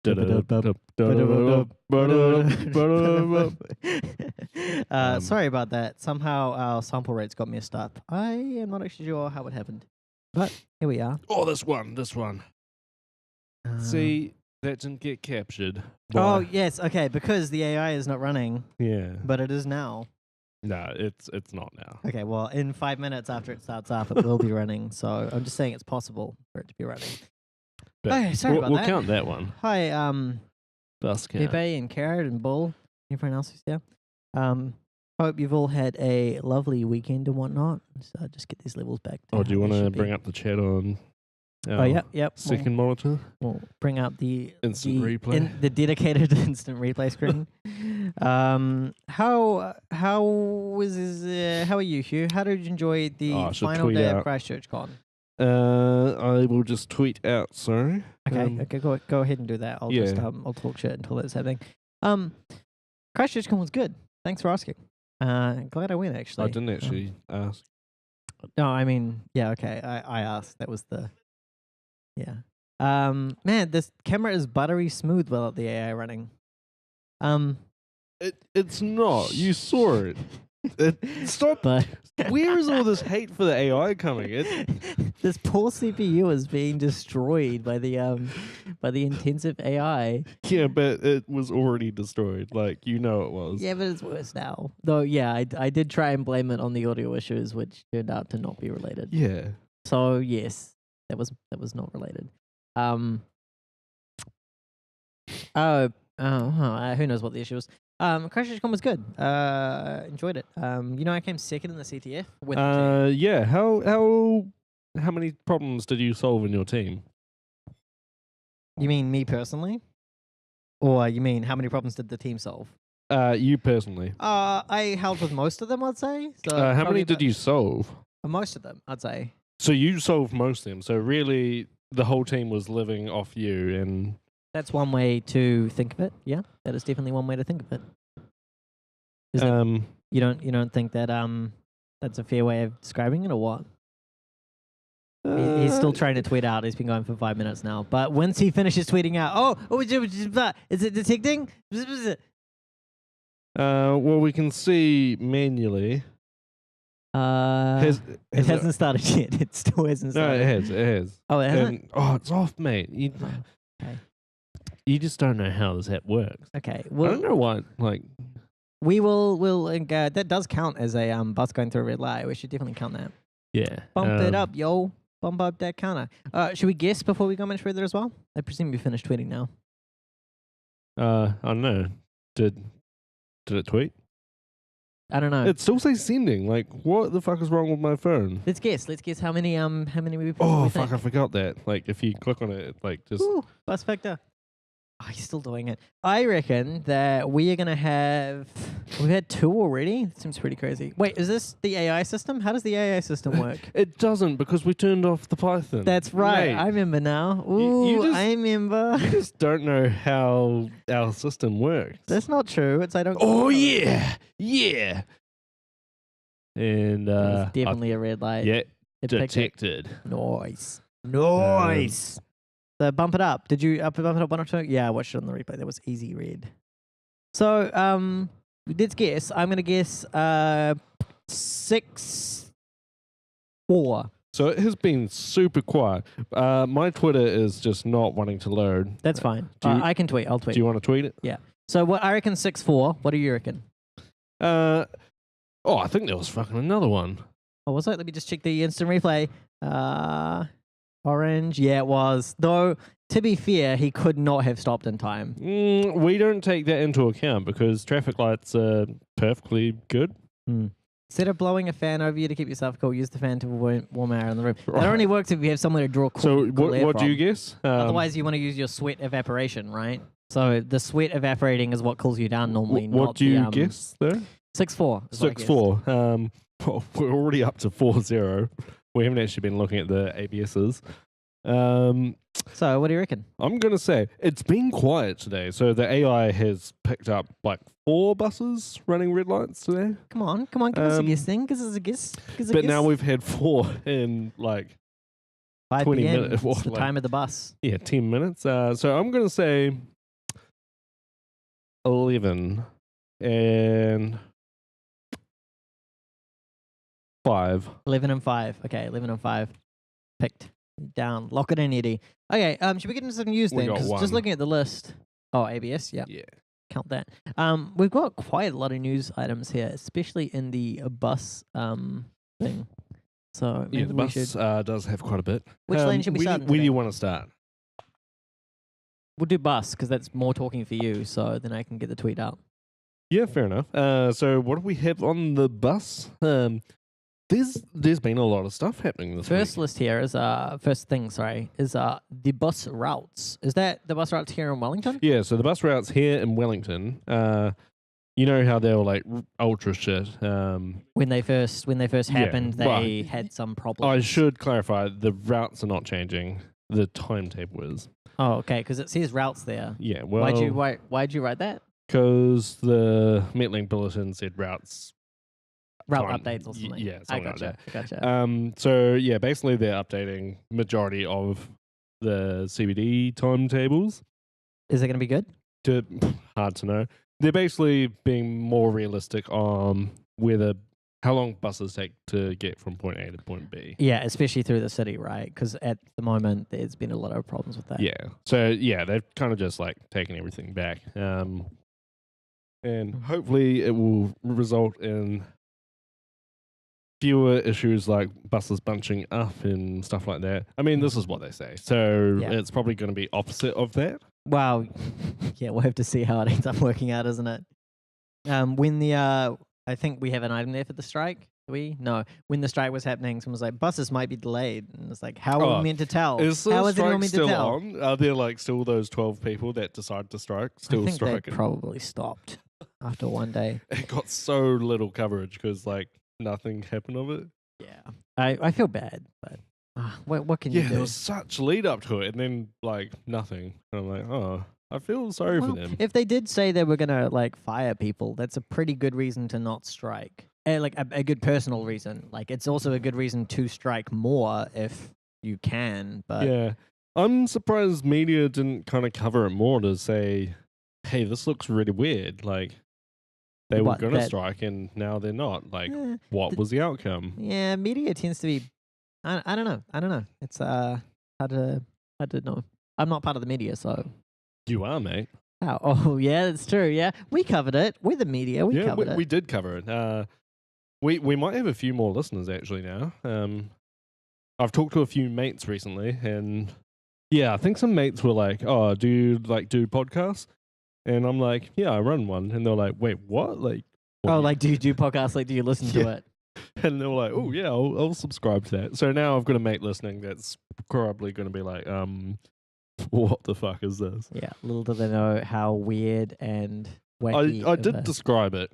Sorry about that. Somehow our sample rates got messed up. I am not actually sure how it happened, but here we are. Oh, this one. See, that didn't get captured. Oh yes, okay. Because the AI is not running. Yeah. But it is now. No, it's not now. Okay, well, in 5 minutes after it starts up, it will be running. So I'm just saying it's possible for it to be running. But okay, sorry about that. We'll count that one. Hi, Bus count. Pepe and Carrot and Bull, everyone else who's there. Hope you've all had a lovely weekend and whatnot. So just get these levels back. Oh, do you want to bring up the chat on? Yep. Second monitor. We'll bring up the instant replay. The dedicated instant replay screen. How are you, Hugh? How did you enjoy the final day of Christchurch Con? I will just tweet out. Sorry. Okay. Go ahead and do that. I'll talk shit until that's happening. Christchurch Con was good. Thanks for asking. Glad I went actually. I didn't actually ask. No, I mean, yeah, okay. I asked. That was the. Yeah. Man, this camera is buttery smooth without the AI running. It's not. You saw it. Stop. But where is all this hate for the AI coming? This poor CPU is being destroyed by the intensive AI. Yeah, but it was already destroyed. Like, you know it was. Yeah, but it's worse now. Though, yeah, I did try and blame it on the audio issues, which turned out to not be related. Yeah. So yes. That was not related. Who knows what the issue was? Christchurch Con was good. Enjoyed it. I came second in the CTF with the team. Yeah. How many problems did you solve in your team? You mean me personally? Or you mean how many problems did the team solve? You personally. I helped with most of them, I'd say. So how many did you solve? Most of them, I'd say. So you solved most of them. So really, the whole team was living off you, and that's one way to think of it. Yeah, that is definitely one way to think of it. You don't think that that's a fair way of describing it, or what? He's still trying to tweet out. He's been going for 5 minutes now. But once he finishes tweeting out, is it detecting? Well, we can see manually. It hasn't started yet. It still hasn't started. No, it has. Oh, it hasn't? It's off, mate. You just don't know how this app works. Okay. Well, I don't know what, we'll that does count as a bus going through a red light. We should definitely count that. Yeah. Bump it up, yo. Bump up that counter. Should we guess before we go much further as well? I presume you finished tweeting now. I don't know. Did it tweet? I don't know. It still says sending. Like, what the fuck is wrong with my phone? Let's guess. How many people. Oh fuck! I forgot that. Like, if you click on it, just. Ooh, bus factor. Oh, he's still doing it. I reckon that we are gonna have. We've had 2 already. That seems pretty crazy. Wait, is this the AI system? How does the AI system work? It doesn't, because we turned off the Python. That's right. Mate, I remember now. Ooh, I remember. You just don't know how our system works. That's not true. I don't. Oh yeah. And definitely a red light. Yeah. Detected. Nice. So bump it up. Did you bump it up 1 or 2? Yeah, I watched it on the replay. That was easy red. So let's guess. I'm gonna guess 6-4. So it has been super quiet. My Twitter is just not wanting to load. That's fine. I can tweet. I'll tweet. Do you want to tweet it? Yeah. So what I reckon 6-4. What do you reckon? I think there was fucking another one. Oh, was it? Let me just check the instant replay. Orange. Yeah, it was. Though, to be fair, he could not have stopped in time. We don't take that into account because traffic lights are perfectly good. Instead of blowing a fan over you to keep yourself cool, use the fan to warm air in the room. Right. That only works if you have somewhere to draw cool, so cool air what from. Do you guess? Otherwise, you want to use your sweat evaporation, right? So the sweat evaporating is what cools you down normally. What do you guess, though? 6-4. 6-4. We're already up to 4-0. We haven't actually been looking at the ABSs. So what do you reckon? I'm going to say it's been quiet today. So the AI has picked up like 4 buses running red lights today. Come on. Give us a guess then. Give us a guess. But now we've had 4 in like 5 20 PM. minutes. It's the time of the bus. Yeah, 10 minutes. So I'm going to say 11 and 5. 11 and 5. Okay, 11 and 5. Picked. Down. Lock it in, Eddie. Okay, should we get into some news We then? got 'Cause just one. looking at the list. Oh, ABS, yeah. Yeah. Count that. We've got quite a lot of news items here, especially in the bus thing. So maybe Yeah, the we bus should. does have quite a bit. Which lane should we where start do- in Where do today? you want to start? We'll do bus because that's more talking for you, so then I can get the tweet out. Yeah, fair enough. So what do we have on the bus? There's been a lot of stuff happening this First week. list here is first thing, sorry, is the bus routes. Is that the bus routes here in Wellington? Yeah, so the bus routes here in Wellington, you know how they were like ultra shit. When they first Yeah, happened, well, they had some problems. I should clarify, the routes are not changing. The timetable is. Oh, okay, because it says routes there. Yeah, well, Why'd you write that? because the Metlink bulletin said routes. Route Time- updates or something. yeah, I something like gotcha. Gotcha. So yeah, basically they're updating majority of the CBD timetables. Is it going to be good? Hard to know. They're basically being more realistic on how long buses take to get from point A to point B. Yeah, especially through the city, right? Because at the moment, there's been a lot of problems with that. Yeah. So yeah, they've kind of just like taken everything back. And hopefully it will result in fewer issues like buses bunching up and stuff like that. I mean, this is what they say. So Yeah. it's probably going to be opposite of that. Wow. Yeah, we'll have to see how it ends up working out, isn't it? When the I think we have an item there for the strike. Do we? No. When the strike was happening, someone was like, "Buses might be delayed," and it's like, "How are we meant to tell? Is the How is anyone strike meant to still tell?" on? Are there like still those 12 people that decide to strike still I think striking? they probably stopped after one day. It got so little coverage because like nothing happened of it. Yeah, I feel bad, but what can you Yeah, do? there was such lead up to it, and then like nothing. And I'm like, oh, I feel sorry for Well, them. if they did say they were gonna like fire people, that's a pretty good reason to not strike. Like a good personal reason. Like it's also a good reason to strike more if you can. But Yeah, I'm surprised media didn't kind of cover it more to say, hey, this looks really weird. Like they were What, going to that- strike, and now they're not. Like, eh, what th- was the outcome? yeah, media tends to be. I don't know. I don't know. It's hard to know. I'm not part of the media, so. You are, mate. Oh yeah, that's true. Yeah, we covered it. We're the media. We Yeah, covered it. we did cover it. We might have a few more listeners actually now. I've talked to a few mates recently, and yeah, I think some mates were like, "Oh, do you like do podcasts?" And I'm like, "Yeah, I run one." And they're like, "Wait, what?" Like, what Oh, do you-" like do you do podcasts? Like do you listen to Yeah. it? And they were like, "Oh yeah, I'll subscribe to that." So now I've got a mate listening that's probably going to be like, what the fuck is this?" Yeah. Little do they know how weird and wacky. I of did a- describe it.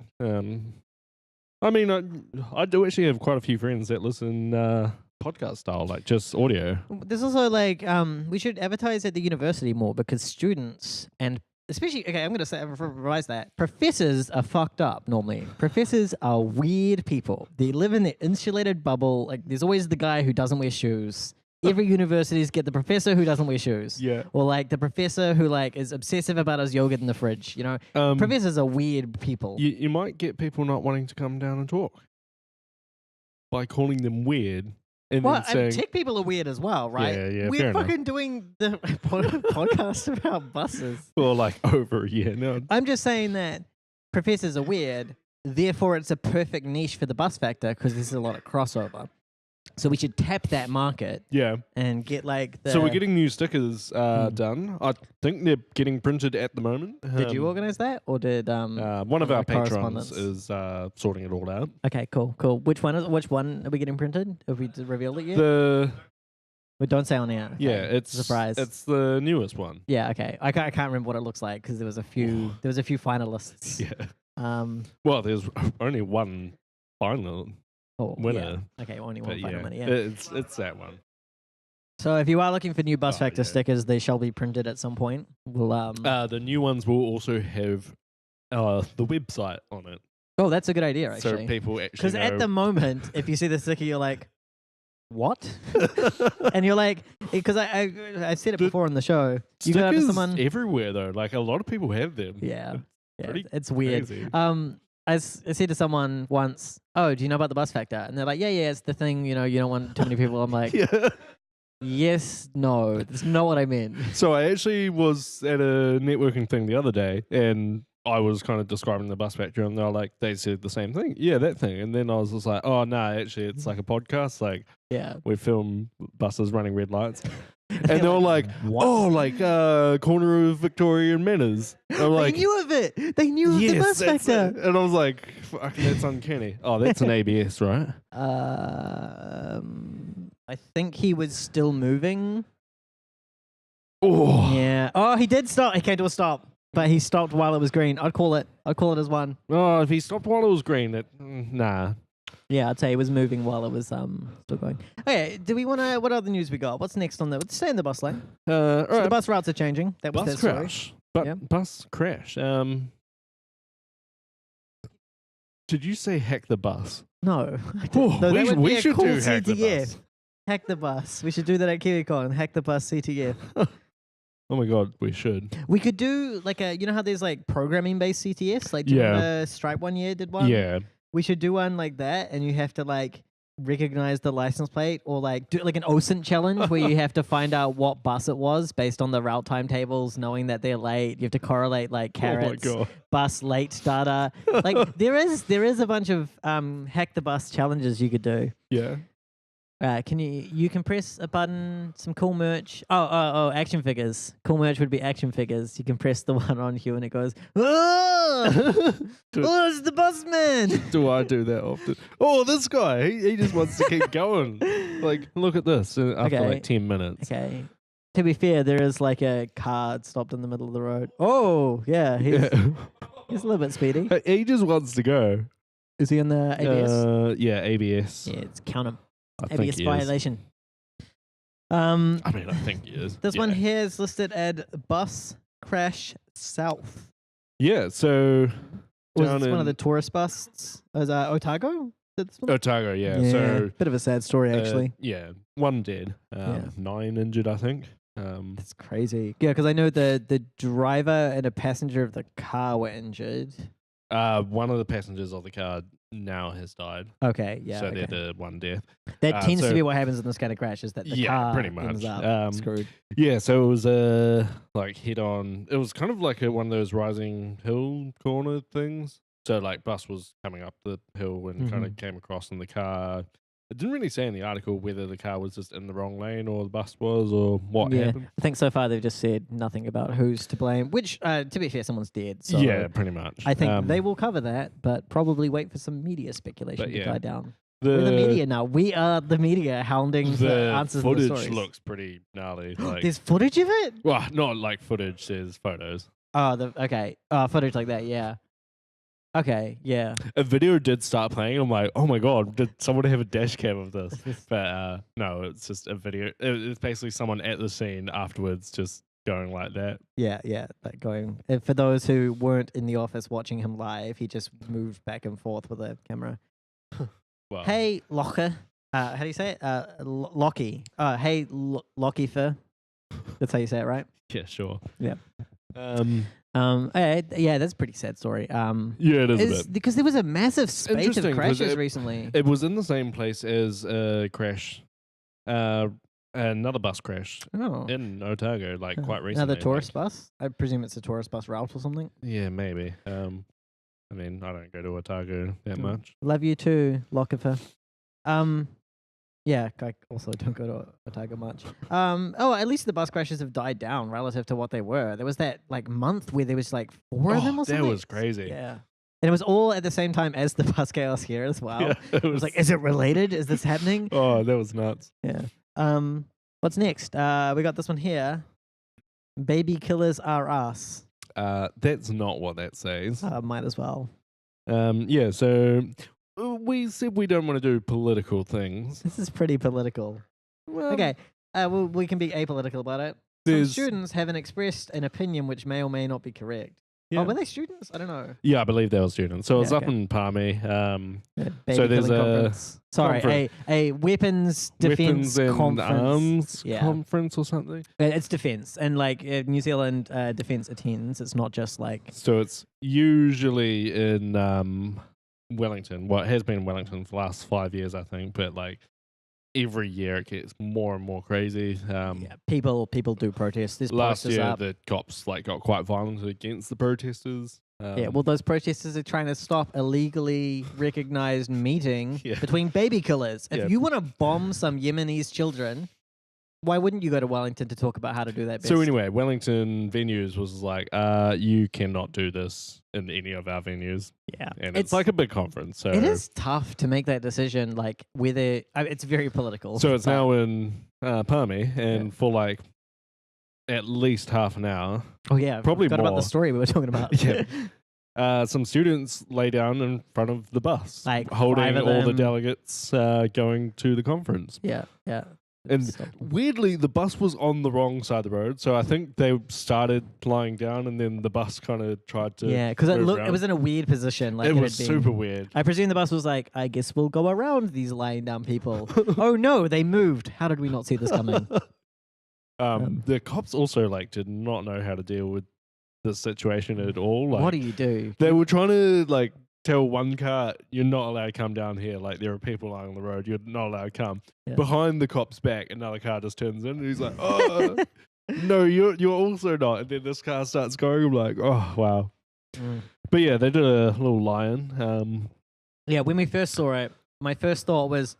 I mean, I do actually have quite a few friends that listen podcast style, like just audio. There's also like we should advertise at the university more because students and especially I'm gonna say revise that professors are fucked up normally. Professors are weird people. They live in their insulated bubble. Like there's always the guy who doesn't wear shoes. Every university's get the professor who doesn't wear shoes. Yeah. Or like the professor who like is obsessive about his yogurt in the fridge. You know, professors are weird people. You might get people not wanting to come down and talk by calling them weird and Well, then saying, tech people are weird as well, right? Yeah, We're fair enough. fucking doing the podcast about buses. for like over a year now. I'm just saying that professors are weird, therefore it's a perfect niche for the bus factor because there's a lot of crossover. So we should tap that market Yeah. and get like the... So we're getting new stickers done. I think they're getting printed at the moment. Did you organize that or did One of our patrons correspondence? is sorting it all out. Okay, cool. Which one are we getting printed? Have we revealed it yet? The Don't say on air. Yeah, Okay. it's surprise. It's the newest one. Yeah, okay. I can't remember what it looks like because there was a few finalists. Yeah. Well, there's only one final winner. Yeah. Okay, only one But final yeah, winner. Yeah. it's that one. So if you are looking for new bus Oh, factor yeah. stickers, they shall be printed at some point. We'll The new ones will also have the website on it, Oh, that's a good idea so actually. people actually Because know. at the moment, if you see the sticker, you're like, "What?" And you're like, because I said it The before on the show. You go out to stickers someone. everywhere though. Like a lot of people have them. Yeah. Yeah, Pretty it's weird. crazy. I said to someone once, "Oh, do you know about the bus factor?" And they're like, "Yeah, it's the thing. You don't want too many people." I'm like, Yeah. "Yes, no, that's not what I meant." So I actually was at a networking thing the other day, and I was kind of describing the bus factor, and they're like, they said the same thing. Yeah, that thing. And then I was just like, oh no, actually, it's like a podcast. Like, Yeah, we film buses running red lights. and And they were like, "What?" oh, like corner of Victoria and Manners. And I'm like, they knew of it. They knew of the yes, bus that's factor. it. And I was like, fuck, that's uncanny. Oh, that's an ABS, right? I think he was still moving. Oh, Yeah. Oh, he did stop. He came to a stop, but he stopped while it was green. I'd call it as one. oh, if he stopped while it was green, nah. Yeah, I'd say he was moving while it was still going. Okay, do we want to? What other news we got? What's next on the? Let's stay in the bus lane. All So right. the bus routes are changing. That was Bus that story. crash. But Yeah. bus crash. Did you say hack the bus? No, Oh, no, that we would be a should cool do hack the CTF. bus. Hack the bus. We should do that at KiwiCon. Hack the bus CTF. Oh my god, we should. We could do like a. You know how there's like programming based CTFs. Like, do you Yeah. remember Stripe one year did one? Yeah. We should do one like that, and you have to like recognize the license plate, or like do like an OSINT challenge where you have to find out what bus it was based on the route timetables, knowing that they're late. You have to correlate like carrots, Oh my god. bus late data. Like there is a bunch of hack the bus challenges you could do. Yeah. You can press a button, some cool merch. Oh, action figures. Cool merch would be action figures. You can press the one on Hugh and it goes, oh, it's the bus man. Do I do that often? Oh, this guy, he just wants to keep going. Like, look at this after Okay. like 10 minutes. Okay. To be fair, there is like a car stopped in the middle of the road. Oh, yeah. He's a little bit speedy. He just wants to go. Is he on the ABS? Yeah, ABS. Yeah, it's count him. I think ABS he is. violation. I mean, I think he is. This Yeah. one here is listed at Bus Crash South. Yeah, so Was down this one of in the tourist buses? Was Otago? Did this one? Otago, yeah. So bit of a sad story actually. yeah, one dead, Yeah. 9 injured, I think. That's crazy. Yeah, because I know the driver and a passenger of the car were injured. One of the passengers of the car now has died. Okay, yeah. So okay. they're the one death. That tends to so- be what happens in this kind of crash, is that the Yeah, car pretty ends much. up screwed. Yeah, so it was like head on. It was kind of like one of those rising hill corner things. So like bus was coming up the hill and kind of came across in the car. It didn't really say in the article whether the car was just in the wrong lane or the bus was or what Yeah, happened. I think so far they've just said nothing about who's to blame, which, to be fair, someone's dead. So Yeah, pretty much. I think they will cover that, but probably wait for some media speculation But to yeah, die down. We're the media now. We are the media hounding the answers to the footage stories. looks pretty gnarly. Like, There's footage of it? well, not like footage. There's photos. Oh, okay. Footage like that, yeah. Okay, yeah. A video did start playing. I'm like, oh my god, did someone have a dash cam of this? But no, it's just a video. It's basically someone at the scene afterwards just going like that. Yeah, like going. For those who weren't in the office watching him live, he just moved back and forth with a camera. Well, Hey, Locker. How do you say it? Lockie. Hey, Lockie for. That's how you say it, right? yeah, sure. Yeah. Yeah, that's a pretty sad story. Yeah, it is a bit. Because there was a massive spate of Interesting, 'cause crashes recently. It was in the same place as a crash, another bus crash Oh. in Otago, like quite recently. Another like- tourist bus? I presume it's a tourist bus route or something. Yeah, maybe. I mean, I don't go to Otago that much. Love you too, Lockifer. Yeah, I also don't go to Otago much. At least the bus crashes have died down relative to what they were. There was that like month where there was like 4 of them or that something. was crazy. Yeah. And it was all at the same time as the bus chaos here as well. Yeah, It was like, is it related? Is this happening? oh, that was nuts. Yeah. What's next? We got this one here. Baby killers are us. That's not what that says. Might as well. Yeah, so we said we don't want to do political things. This is pretty political. Well, Okay. We can be apolitical about it. Some There's- students haven't expressed an opinion which may or may not be correct. Yeah. Oh, were they students? I don't know. Yeah, I believe they were students. So it was Yeah, up okay. in Palmy. Baby So there's killing a conference. Sorry, conference. a weapons defense Weapons and conference. Arms Yeah. conference or something. It's defense, and like New Zealand defense attends. It's not just like So it's usually in Wellington. Well, it has been in Wellington for the last 5 years, I think. But like every year, it gets more and more crazy. yeah, people do protest. There's Last posters year, up. the cops like got quite violent against the protesters. Yeah, well, those protesters are trying to stop a legally recognized meeting Yeah. between baby killers. If Yeah. you want to bomb some Yemenis children, why wouldn't you go to Wellington to talk about how to do that best? So anyway, Wellington venues was like, you cannot do this in any of our venues. yeah, And it's like a big conference. So it is tough to make that decision. Like whether it's very political. So it's but- now in Palmy, and for like at least half an hour, Oh yeah, probably I forgot about more. the story we were talking about. Yeah. Some students lay down in front of the bus, Like holding 5 of all the them. delegates going to the conference. yeah. And Stop. weirdly, the bus was on the wrong side of the road, so I think they started lying down, and then the bus kind of tried to. Yeah, because it move looked it around. was in a weird position. Like It had was been- super weird. I presume the bus was like, I guess we'll go around these lying down people. Oh no, they moved. How did we not see this coming? The cops also like did not know how to deal with the situation at all. Like, What do you do? they were trying to like tell one car, you're not allowed to come down here. Like there are people lying on the road, you're not allowed to come. Yeah. Behind the cop's back, another car just turns in, and he's like, "Oh, no, you're also not." And then this car starts going. I'm like, "Oh, wow." Mm. But yeah, they did a little lion. Yeah, when we first saw it, my first thought was,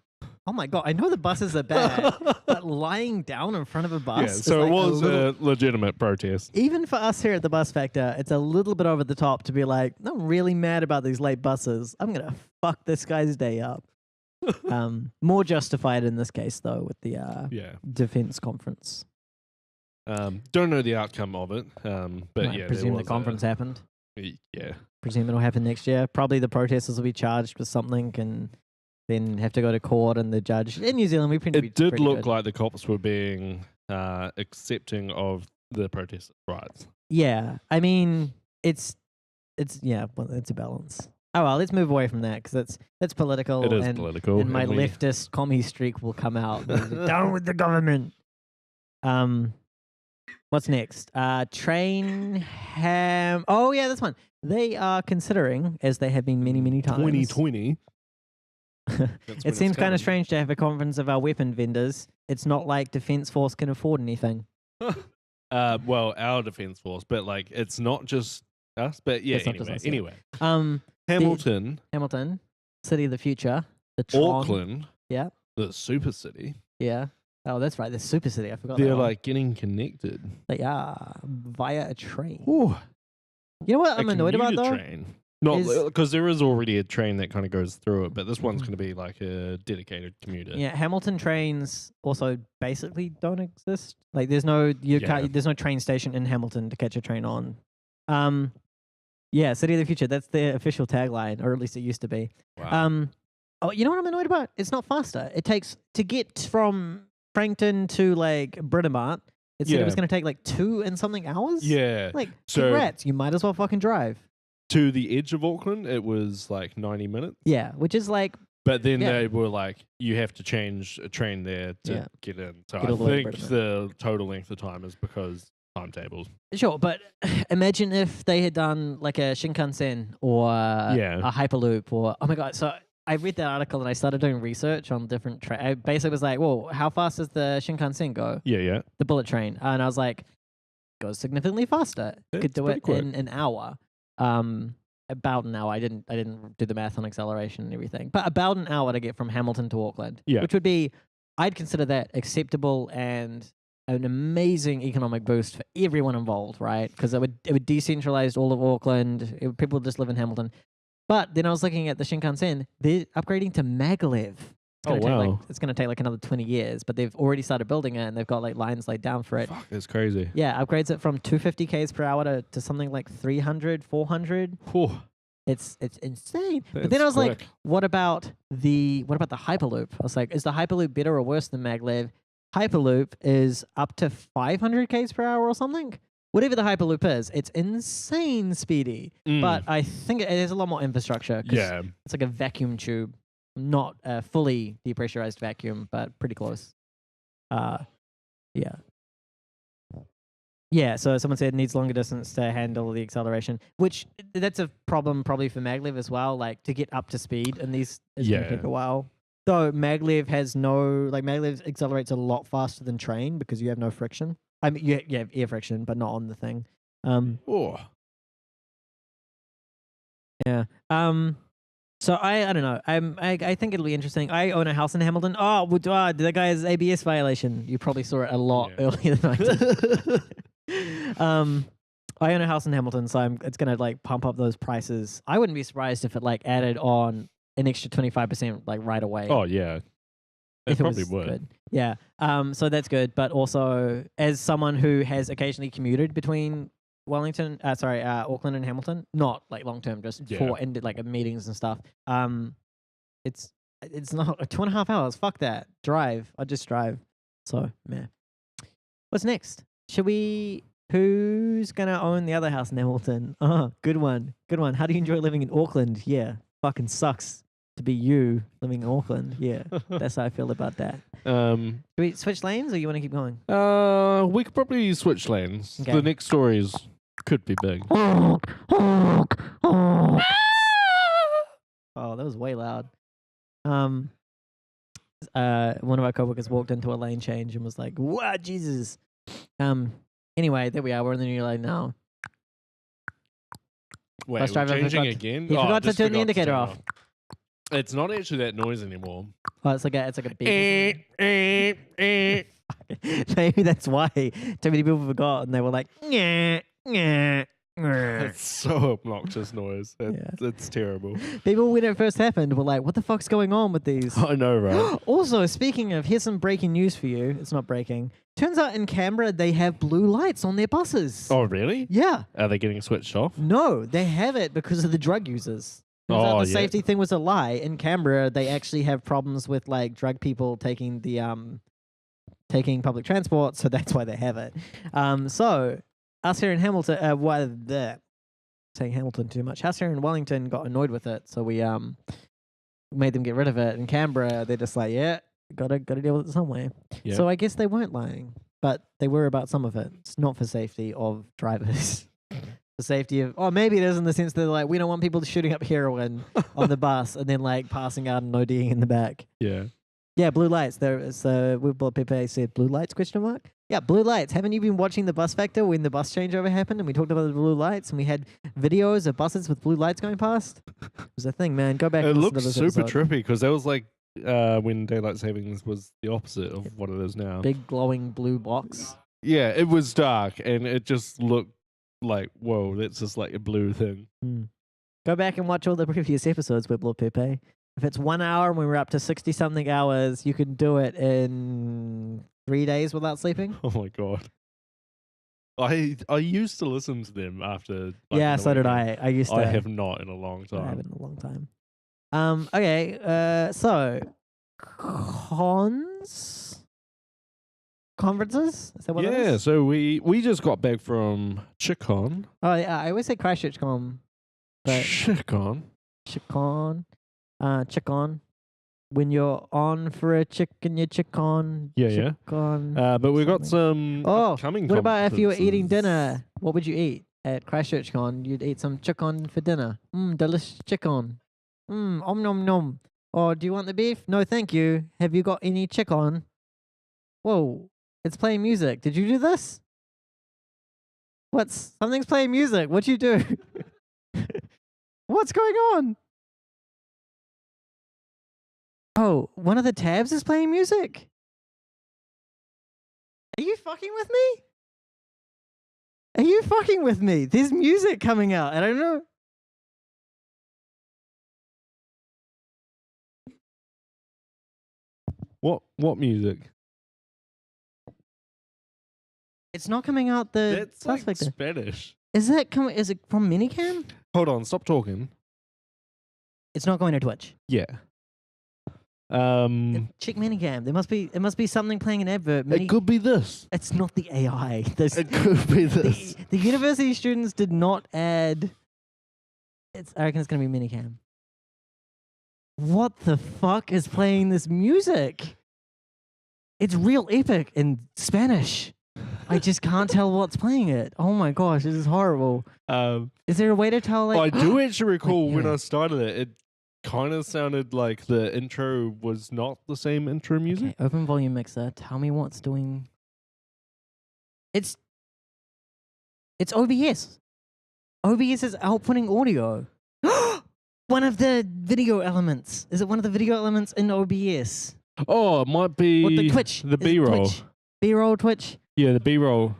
oh my god, I know the buses are bad, but lying down in front of a bus. Yeah, is so like it was little, a legitimate protest. even for us here at the Bus Factor, it's a little bit over the top to be like, I'm really mad about these late buses. I'm gonna fuck this guy's day up. More justified in this case though, with the Yeah. defense conference. Don't know the outcome of it. But I yeah, presume the conference happened. Yeah. Presume it'll happen next year. Probably the protesters will be charged with something and then have to go to court, and the judge in New Zealand we pretty It did pretty look good. like the cops were being accepting of the protesters' rights. Yeah, I mean it's well, it's a balance. Oh well, let's move away from that because that's political. It is and, political. and my we- leftist commie streak will come out. Down with the government. What's next? Train ham. Oh yeah, this one. They are considering, as they have been many times. 2020. It seems kind of strange to have a conference of our weapon vendors. It's not like Defence Force can afford anything. Well, our defense force, but like it's not just us. But yeah, It's not just anyway, us, yeah. Hamilton, Hamilton, City of the Future, the Tron. Auckland, Yeah. the super city. Yeah. Oh, that's right. The Super City. I forgot. They're that one. like getting connected. They are via a train. Ooh, You know what a I'm annoyed about commuter though? train. Not is- because there is already a train that kind of goes through it, but this one's Mhm. going to be like a dedicated commuter. Yeah, Hamilton trains also basically don't exist. Like, there's no there's no train station in Hamilton to catch a train on. Yeah, City of the Future. That's their official tagline, or at least it used to be. Wow. Oh, you know what I'm annoyed about? It's not faster. It takes to get from Frankton to like Britomart. It said it was Yeah. going to take like 2 and something hours. yeah. Like, So- congrats. You might as well fucking drive. To the edge of Auckland, it was like 90 minutes. Yeah, which is like, But then Yeah. they were like, you have to change a train there to Yeah. get in. So Get all the way I to think Britomart. the total length of time is because timetables. sure, but imagine if they had done like a Shinkansen or Yeah. a Hyperloop or, oh my God. So I read that article and I started doing research on different trains. I basically was like, well, how fast does the Shinkansen go? Yeah. The bullet train. And I was like, goes significantly faster. You could It's do pretty it quick. in an hour. About an hour. I didn't do the math on acceleration and everything, but about an hour to get from Hamilton to Auckland. Yeah. Which would be, I'd consider that acceptable and an amazing economic boost for everyone involved, right? Because it would decentralize all of Auckland. People would just live in Hamilton. But then I was looking at the Shinkansen. They're upgrading to maglev. It's gonna take like another 20 years, but they've already started building it and they've got like lines laid down for it. Fuck, that's crazy. Yeah, upgrades it from 250 k's per hour to something like 300, 400. Whew, It's insane. But then that's I was like, quick. what about the Hyperloop? I was like, is the Hyperloop better or worse than maglev? Hyperloop is up to 500 k's per hour or something. whatever the Hyperloop is, it's insane speedy. But I think it has a lot more infrastructure. 'Cause Yeah. it's like a vacuum tube, not a fully depressurized vacuum, but pretty close. Yeah. Yeah, so someone said it needs longer distance to handle the acceleration, which that's a problem probably for maglev as well. Like to get up to speed in these is going to take a while. Though maglev has maglev accelerates a lot faster than train because you have no friction. I mean, you have air friction, but not on the thing. Yeah. So I don't know. I think it'll be interesting. I own a house in Hamilton. Oh, the guy has ABS violation. You probably saw it a lot earlier than I did. I own a house in Hamilton, so it's gonna like pump up those prices. I wouldn't be surprised if it like added on an extra 25% like right away. Oh yeah, it probably would. Good. Yeah. So that's good. But also, as someone who has occasionally commuted between Auckland and Hamilton, not like long term, just for like meetings and stuff. It's not 2.5 hours. Fuck that. Drive. I just drive. So man, what's next? Who's gonna own the other house in Hamilton? Oh, good one. Good one. How do you enjoy living in Auckland? Yeah, fucking sucks to be you living in Auckland. Yeah, that's how I feel about that. Do we switch lanes, or you want to keep going? We could probably switch lanes. Okay. The next stories could be big. Oh, that was way loud. One of our coworkers walked into a lane change and was like, "Wow, Jesus." Anyway, there we are. We're in the new lane now. Wait, Bus driver changing again? He forgot to turn the indicator off. It's not actually that noise anymore. Oh, it's like a beep. Maybe that's why too many people forgot and they were like, "Nyeh, nyeh." It's so obnoxious noise. It's terrible. People, when it first happened, were like, what the fuck's going on with these? I know, right? Also, speaking of, here's some breaking news for you. It's not breaking. Turns out in Canberra, they have blue lights on their buses. Oh, really? Yeah. Are they getting switched off? No, they have it because of the drug users. Turns out the safety thing was a lie. In Canberra, they actually have problems with like drug people taking public transport, so that's why they have it. So us here in Hamilton, saying Hamilton too much. Us here in Wellington got annoyed with it, so we made them get rid of it. In Canberra, they're just like, yeah, gotta deal with it some way. Yeah. So I guess they weren't lying, but they were about some of it. It's not for safety of drivers. The safety of, maybe it is in the sense that like we don't want people shooting up heroin on the bus and then like passing out and ODing in the back. Yeah. Yeah, blue lights. Pepe said blue lights ? Yeah, blue lights. Haven't you been watching the Bus Factor when the bus changeover happened and we talked about the blue lights and we had videos of buses with blue lights going past? It was a thing, man. Go back. It and looks listen to this super episode. trippy because that was like when daylight savings was the opposite of what it is now. Big glowing blue box. Yeah, it was dark and it just looked like, whoa, that's just like a blue thing. Go back and watch all the previous episodes with Blue Pepe. If it's 1 hour and we were up to 60-something hours, you can do it in 3 days without sleeping. Oh my god. I used to listen to them after. Yeah, so did I. I used to. I have not in a long I time. haven't in a long time. Okay. So conferences. Is that what it is? Yeah. So we just got back from chcon. Oh yeah. I always say Christchurch.com, but chcon. Chickon. When you're on for a chicken, you chick on. Yeah. But we got some upcoming what about if you were eating conferences. dinner? What would you eat at ChristchurchCon? You'd eat some chicken for dinner. Delicious chicken. Om nom nom. Or do you want the beef? No, thank you. Have you got any chicken? Whoa, it's playing music. Did you do this? Something's playing music. What'd you do? What's going on? Oh, one of the tabs is playing music? Are you fucking with me? Are you fucking with me? There's music coming out. I don't know. What music? It's not coming out the That's like suspect. Spanish. Is it from Minicam? Hold on, stop talking. It's not going to Twitch. Yeah. Check Minicam. It must be something playing an advert. It could be this. It's not the AI. It could be this. The university students did not add. I reckon it's gonna be Minicam. What the fuck is playing this music? It's real epic in Spanish. I just can't tell what's playing it. Oh my gosh, this is horrible. Is there a way to tell? Like, I do actually recall when I started it, it kind of sounded like the intro was not the same intro music. Okay, open volume mixer. Tell me what's doing. It's OBS. OBS is outputting audio. One of the video elements. Is it one of the video elements in OBS? Oh, it might be What, the Twitch. the B-roll. B-roll Twitch. Yeah, the B-roll.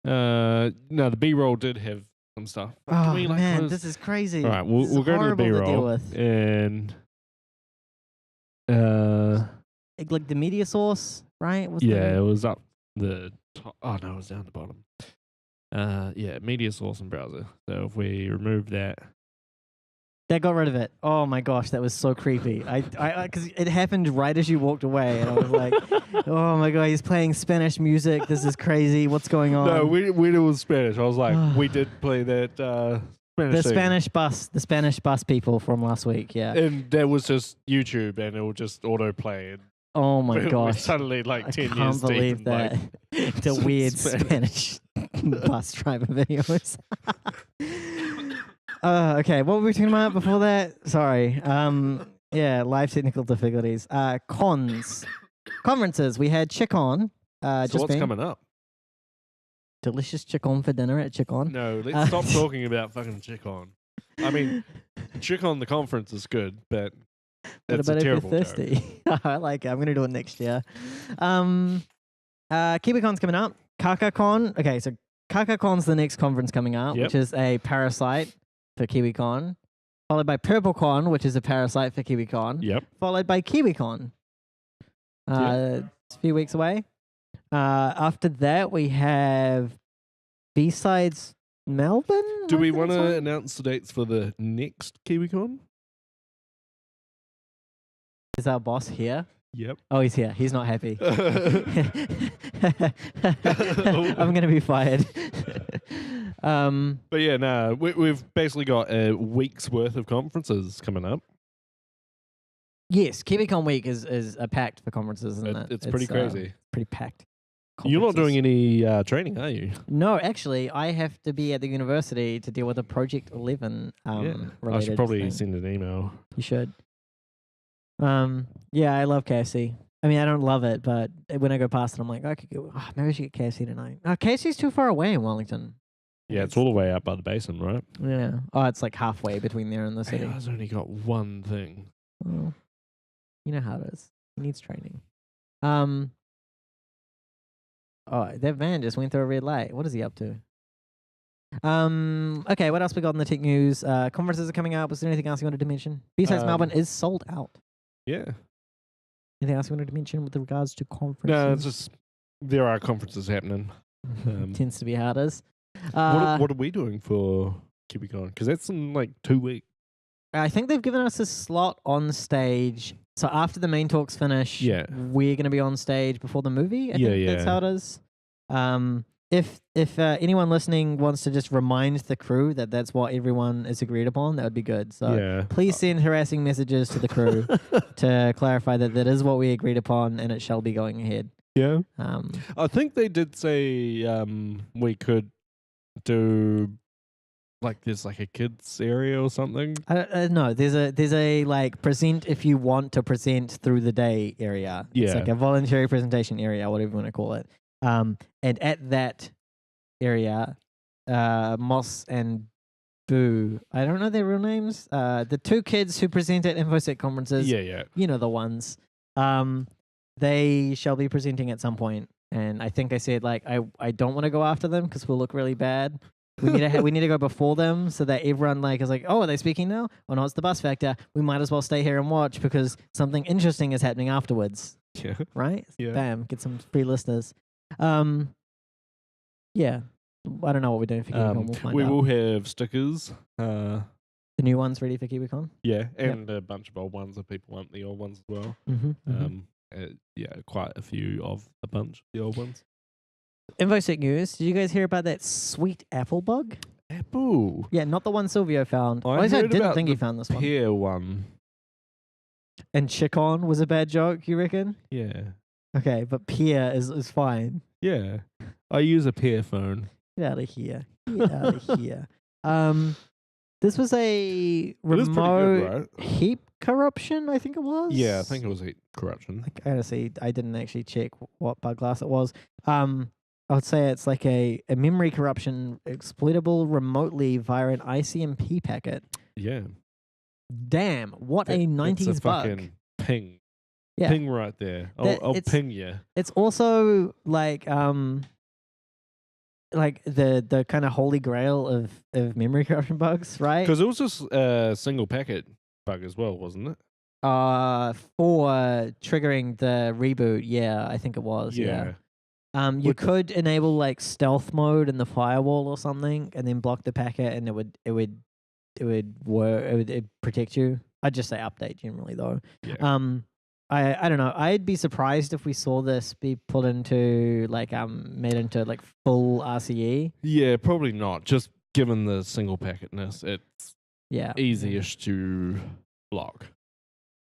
No, the B-roll did have some stuff. Oh man, this is crazy. All right, we'll go to the B-roll and like the media source, right? it was up the top. Oh no, it was down the bottom. Yeah, media source and browser. So if we remove that. That got rid of it. Oh my gosh, that was so creepy. Because it happened right as you walked away, and I was like, "Oh my god, he's playing Spanish music. This is crazy. What's going on?" No, when it was Spanish, I was like, we did play that Spanish. The Spanish bus people from last week. Yeah, and that was just YouTube, and it will just autoplay. And oh my gosh! Suddenly, like I 10 can't years believe deep, that. like, The weird Spanish bus driver videos. Okay, what were we talking about before that? Sorry. Yeah, live technical difficulties. Conferences. We had chcon. So what's coming up? Delicious chcon for dinner at chcon. No, let's stop talking about fucking chcon. I mean, chcon the conference is good, but that's a terrible if you're thirsty. I like it. I'm going to do it next year. KiwiCon's coming up. KakaCon. Okay, so KakaCon's the next conference coming up, which is a parasite for KiwiCon, followed by PurpleCon, which is a parasite for KiwiCon. Yep. Followed by KiwiCon. It's a few weeks away. After that, we have B-Sides Melbourne. Do we want to announce the dates for the next KiwiCon? Is our boss here? Yep. Oh, he's here. He's not happy. I'm going to be fired. But yeah, no, we've basically got a week's worth of conferences coming up. Yes, KiwiCon week is a packed for conferences, isn't it? It's pretty crazy. Pretty packed. You're not doing any training, are you? No, actually, I have to be at the university to deal with a Project 11 I related should probably thing. send an email. You should. Yeah, I love KFC. I mean, I don't love it, but when I go past it, I'm like, I could go. Oh, maybe I should get KFC tonight. KFC's too far away in Wellington. Yeah, it's all the way up by the basin, right? Yeah. Oh, it's like halfway between there and the city. I've only got one thing. Oh, you know how it is. He needs training. Oh, that van just went through a red light. What is he up to? Okay, what else we got in the tech news? Conferences are coming up. Was there anything else you wanted to mention? Besides Melbourne is sold out. Yeah. Anything else you wanted to mention with regards to conferences? No, it's just there are conferences happening. Tends to be how it is. What are we doing for KiwiCon? Because that's in like 2 weeks. I think they've given us a slot on stage. So after the main talks finish, we're going to be on stage before the movie. I think that's how it is. If anyone listening wants to just remind the crew that that's what everyone is agreed upon, that would be good. So please send harassing messages to the crew to clarify that that is what we agreed upon and it shall be going ahead. Yeah. I think they did say we could do like there's like a kids area or something. No, there's a like present if you want to present through the day area. It's like a voluntary presentation area, whatever you want to call it. And at that area, Moss and Boo, I don't know their real names. The two kids who present at InfoSec conferences. You know the ones. They shall be presenting at some point. And I think I said like I don't want to go after them because we'll look really bad. We need to go before them so that everyone like is like, oh, are they speaking now? Oh no, it's the bus factor. We might as well stay here and watch because something interesting is happening afterwards. Yeah. Right? Yeah. Bam, get some free listeners. Yeah. I don't know what we're doing for KiwiCon. We'll find out. will have stickers. The new one's ready for KiwiCon. Yeah, and a bunch of old ones if people want the old ones as well. Yeah, quite a few of a bunch of the old ones. InfoSec news. Did you guys hear about that sweet apple bug? Apple. Yeah, not the one Silvio found. I At least I heard didn't about think he the found this one. pear one. And Chicon was a bad joke, you reckon? Yeah. Okay, but pear is fine. Yeah. I use a pear phone. Get out of here. Get out of here. This was a It is pretty remote good, right? heap corruption, I think it was. Yeah, I think it was heat corruption. Like, honestly, I didn't actually check what bug class it was. I would say it's like a memory corruption exploitable remotely via an ICMP packet. Yeah. Damn, what a 90s it's a bug. fucking ping. Yeah. Ping right there. I'll ping you. It's also like the kind of holy grail of memory corruption bugs, right? Because it was just a single packet bug as well, wasn't it? For triggering the reboot, yeah, I think it was. Yeah. You could enable like stealth mode in the firewall or something, and then block the packet, and it would work. It'd protect you. I'd just say update generally though. Yeah. I don't know. I'd be surprised if we saw this be put into like made into like full RCE. Yeah, probably not. Just given the single packetness, it's easiest to block.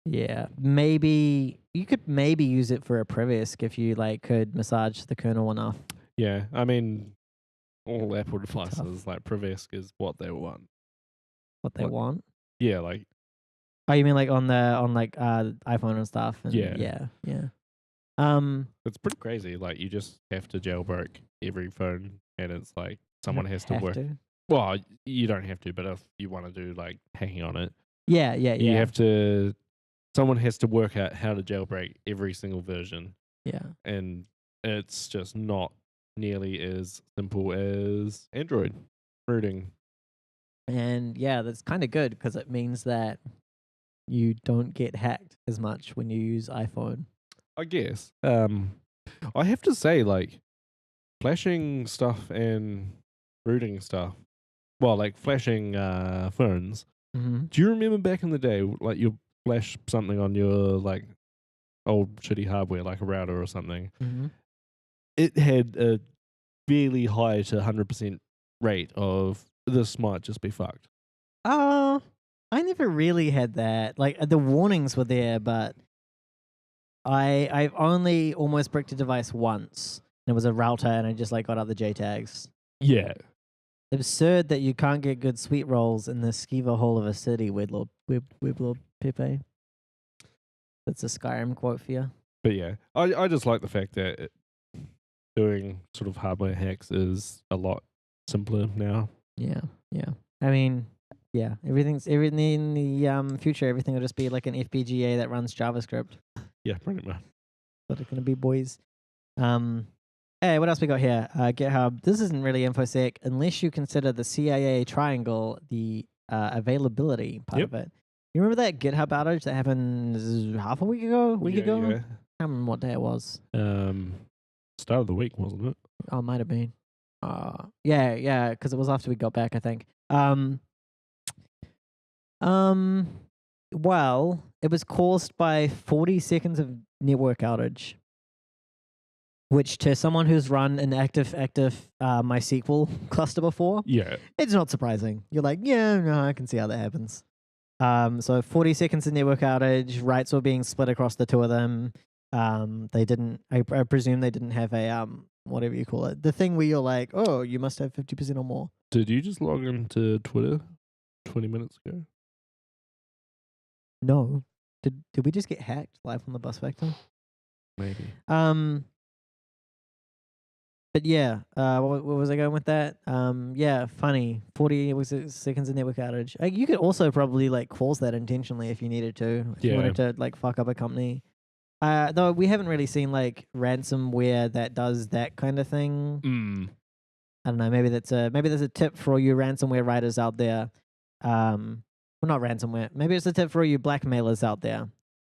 Yeah, maybe you could use it for a Previsk if you like could massage the kernel enough. Yeah, I mean, all Apple devices like Previsk is what they want. What they want? Yeah, like. Oh, you mean like on iPhone and stuff? And yeah. Yeah. It's pretty crazy. Like you just have to jailbreak every phone, and it's like someone has to work. Well, you don't have to, but if you want to do like hacking on it, yeah, you have to. Someone has to work out how to jailbreak every single version. Yeah, and it's just not nearly as simple as Android rooting. And yeah, that's kind of good because it means that you don't get hacked as much when you use iPhone. I guess. I have to say, like, flashing stuff and rooting stuff. Well, like flashing phones. Mm-hmm. Do you remember back in the day, like you flash something on your like old shitty hardware, like a router or something? Mm-hmm. It had a fairly high to 100% rate of this might just be fucked. I never really had that. Like the warnings were there, but I've only almost bricked a device once. It was a router, and I just like got out the JTAGs. Yeah. Absurd that you can't get good sweet rolls in the skiva hole of a city, Weblord Pepe. That's a Skyrim quote for you. But yeah, I just like the fact that doing sort of hardware hacks is a lot simpler now. Yeah. I mean, yeah, everything in the future, everything will just be like an FPGA that runs JavaScript. Yeah, pretty much. What it's gonna be, boys. Hey, what else we got here? GitHub. This isn't really InfoSec unless you consider the CIA triangle the availability part of it. You remember that GitHub outage that happened half a week ago? Yeah. I can't remember what day it was. Start of the week, wasn't it? Oh, it might have been. Yeah, because it was after we got back, I think. Well, it was caused by 40 seconds of network outage, which to someone who's run an active MySQL cluster before, it's not surprising. You're like, yeah, no, I can see how that happens. So 40 seconds of network outage, writes were being split across the two of them. They didn't, I presume they didn't have a, whatever you call it, the thing where you're like, oh, you must have 50% or more. Did you just log into Twitter 20 minutes ago? No. Did we just get hacked live on the Bus Vector? Maybe. But yeah, what was I going with that? Yeah, funny. 40 seconds of network outage. You could also probably like cause that intentionally if you needed to. If you wanted to like fuck up a company. Though we haven't really seen like ransomware that does that kind of thing. I don't know. Maybe that's a tip for all you ransomware writers out there. Well, not ransomware. Maybe it's a tip for all you blackmailers out there.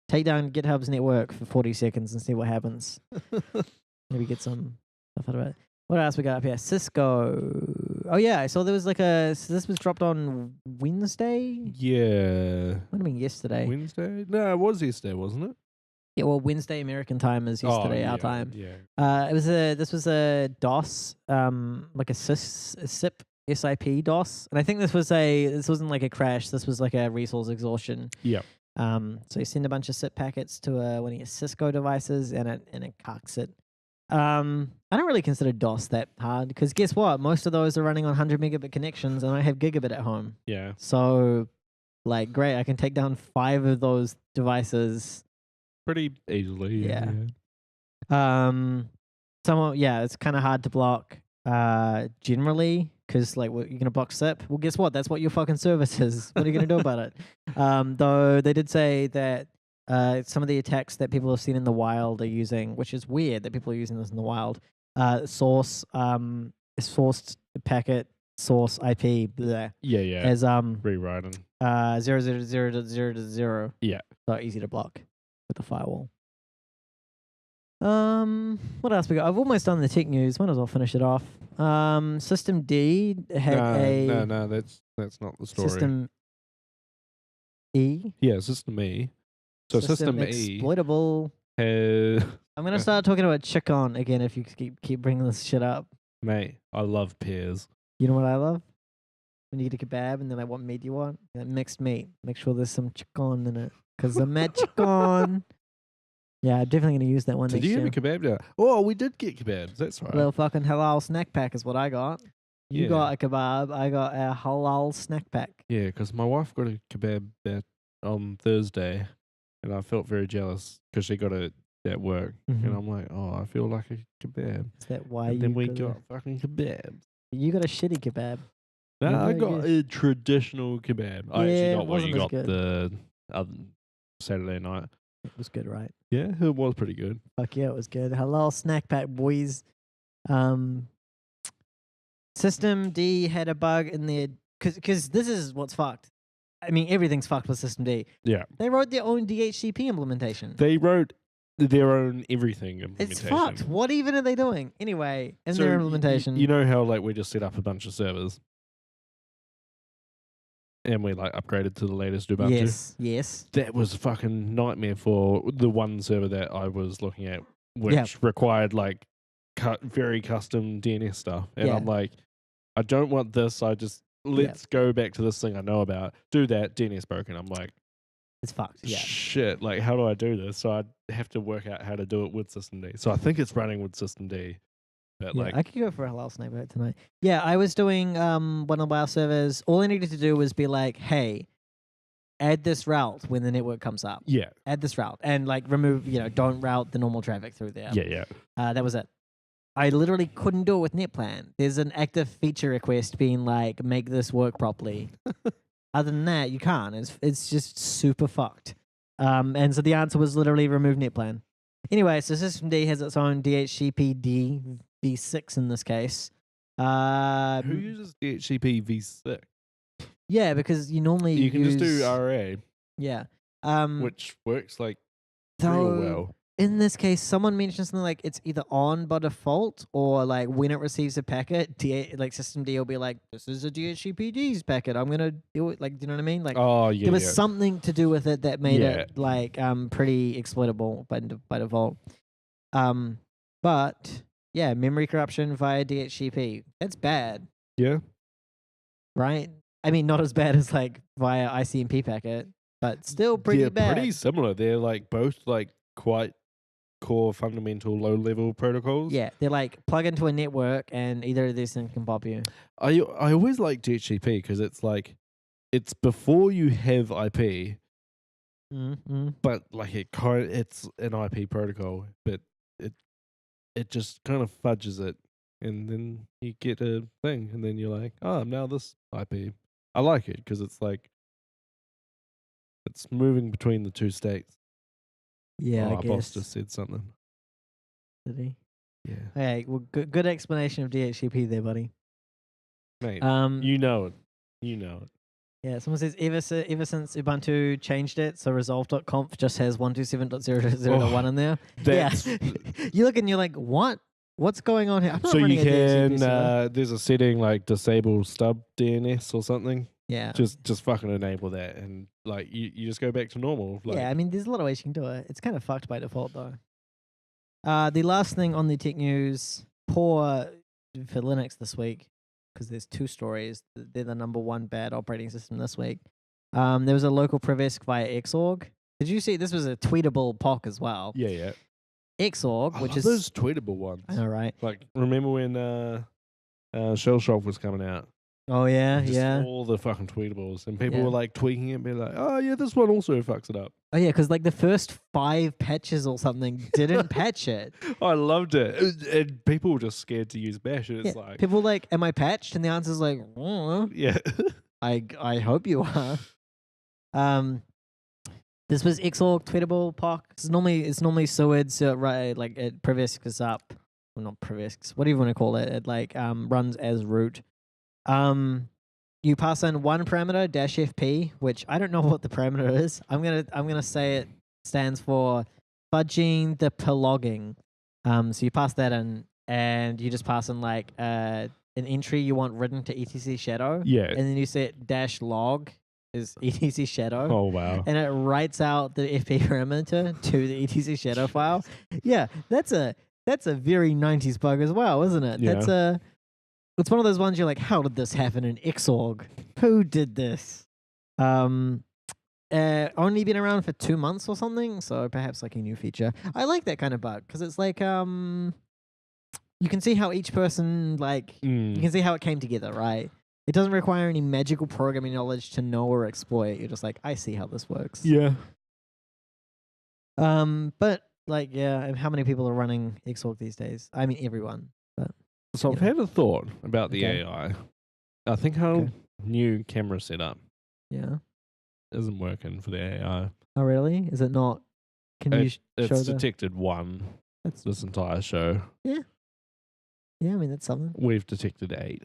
Take down GitHub's network for 40 seconds and see what happens. Maybe get some stuff out of it. What else we got up here? Cisco. Oh yeah, I saw there was like so this was dropped on Wednesday. Yeah. Might have been yesterday. Wednesday? No, it was yesterday, wasn't it? Yeah, well, Wednesday American time is yesterday our time. Yeah. This was a DOS, like a SIP DOS, and I think this wasn't like a crash. This was like a resource exhaustion. Yeah. So you send a bunch of SIP packets to one of your Cisco devices, and it cucks it. I don't really consider DOS that hard because guess what? Most of those are running on 100 megabit connections, and I have gigabit at home. Yeah. So, like, great, I can take down 5 of those devices Pretty easily. Yeah. It's kind of hard to block generally because like you're gonna block SIP. Well, guess what? That's what your fucking service is. What are you gonna do about it? Though they did say that some of the attacks that people have seen in the wild are using, which is weird that people are using this in the wild. Source sourced packet source IP. Bleh, Yeah. as Rewriting. 0.0.0.0. Yeah. So easy to block with the firewall. What else we got? I've almost done the tech news. Might as well finish it off. System D had No, that's not the story. System E. Yeah, System E. So System E exploitable. has I'm gonna start talking about chcon again if you keep bringing this shit up. mate, I love pears. You know what I love? When you get a kebab and they're like, "What meat do you want?" Mixed meat. Make sure there's some chcon in it because I'm at chcon. Yeah, I'm definitely going to use that one Did next you year. have a kebab? Oh, we did get kebabs. That's right. Little fucking halal snack pack is what I got. You got a kebab. I got a halal snack pack. Yeah, because my wife got a kebab on Thursday, and I felt very jealous because she got it at work. Mm-hmm. And I'm like, oh, I feel like a kebab. Is that why and you then we got fucking kebabs. You got a shitty kebab. No, I got a traditional kebab. I actually got what you got the other Saturday night. It was good, right? Yeah, it was pretty good. Fuck yeah, it was good. Halal snack pack, boys. System D had a bug in there because this is what's fucked. I mean, everything's fucked with System D. Yeah. They wrote their own DHCP implementation. They wrote their own everything implementation. It's fucked. What even are they doing? Anyway, in their implementation. You know how like we just set up a bunch of servers? And we like upgraded to the latest Ubuntu. Yes. That was a fucking nightmare for the one server that I was looking at, which required like very custom DNS stuff. And I'm like, I don't want this. Let's go back to this thing I know about. Do that. DNS broken. I'm like, it's fucked. Yeah. Shit. Like, how do I do this? So I have to work out how to do it with System D. So I think it's running with System D. But like, I could go for a halal snack pack tonight. Yeah, I was doing one of our servers. All I needed to do was be like, hey, add this route when the network comes up. Yeah. Add this route and like remove, don't route the normal traffic through there. Yeah. That was it. I literally couldn't do it with NetPlan. There's an active feature request being like, make this work properly. Other than that, you can't. It's just super fucked. And so the answer was literally remove NetPlan. Anyway, so System D has its own DHCP v6 in this case. Who uses DHCP v6? Yeah, because you normally you can just do RA. Yeah. Which works like real well. In this case, someone mentioned something like it's either on by default or like when it receives a packet, like System D will be like, this is a DHCPD's packet. I'm gonna do it. Like, do you know what I mean? Like, there was something to do with it that made it like pretty exploitable by default. But yeah, memory corruption via DHCP. That's bad. Yeah. Right. I mean, not as bad as like via ICMP packet, but still pretty bad. Pretty similar. They're like both like quite core fundamental low level protocols. Yeah, they're like plug into a network and either of these things can pop you. I always like DHCP because it's like it's before you have IP, but like it's an IP protocol, but it just kind of fudges it, and then you get a thing, and then you're like, oh, now this IP. I like it because it's like it's moving between the two states. Yeah, I our guess. boss just said something. Did he? Yeah. Hey, well, good explanation of DHCP there, buddy. Mate, you know it. You know it. Yeah, someone says ever since Ubuntu changed it, so resolve.conf just has 127.0.0.1 in there. That's you look and you're like, what? What's going on here? I'm not So you running a DHCP can server. there's a setting like disable stub DNS or something. Yeah. Just fucking enable that, and like you just go back to normal. Like, Yeah, I mean, there's a lot of ways you can do it. It's kind of fucked by default, though. The last thing on the tech news, poor for Linux this week, because there's two stories. They're the number one bad operating system this week. There was a local Previsk via Xorg. Did you see? This was a tweetable POC as well. yeah. Xorg, I which love is those tweetable ones. I know, right? Like, remember when Shell Shock was coming out? Oh yeah, Just yeah. all the fucking tweetables, and people Yeah. were like tweaking it, and be like, "Oh yeah, this one also fucks it up." Oh yeah, because like the first 5 patches or something didn't patch it. I loved it, and people were just scared to use Bash. And it's Yeah, like, people were like, "Am I patched?" And the answer's like, yeah, I hope you are. This was Xorg tweetable POC. It's normally Seward, so right, like it Previsk is up. Well, not Previsk. What do you want to call it? It like runs as root. You pass in one parameter -fp, which I don't know what the parameter is. I'm gonna say it stands for fudging the logging. So you pass that in, and you just pass in like an entry you want written to etc shadow. yeah. And then you set -log is etc shadow. Oh wow. And it writes out the FP parameter to the etc shadow file. Yeah, that's a very 90s bug as well, isn't it? Yeah. It's one of those ones you're like, how did this happen in Xorg? Who did this? Only been around for 2 months or something, so perhaps like a new feature. I like that kind of bug because it's like you can see how each person you can see how it came together, right? It doesn't require any magical programming knowledge to know or exploit. You're just like, I see how this works. Yeah. But like, yeah, how many people are running Xorg these days? I mean, everyone. But So I've had a thought about the Okay. AI. I think our Okay. new camera setup yeah. isn't working for the AI. Oh, really? Is it not? Can you show It's the? detected one That's this entire show. yeah. I mean, that's something. We've detected 8.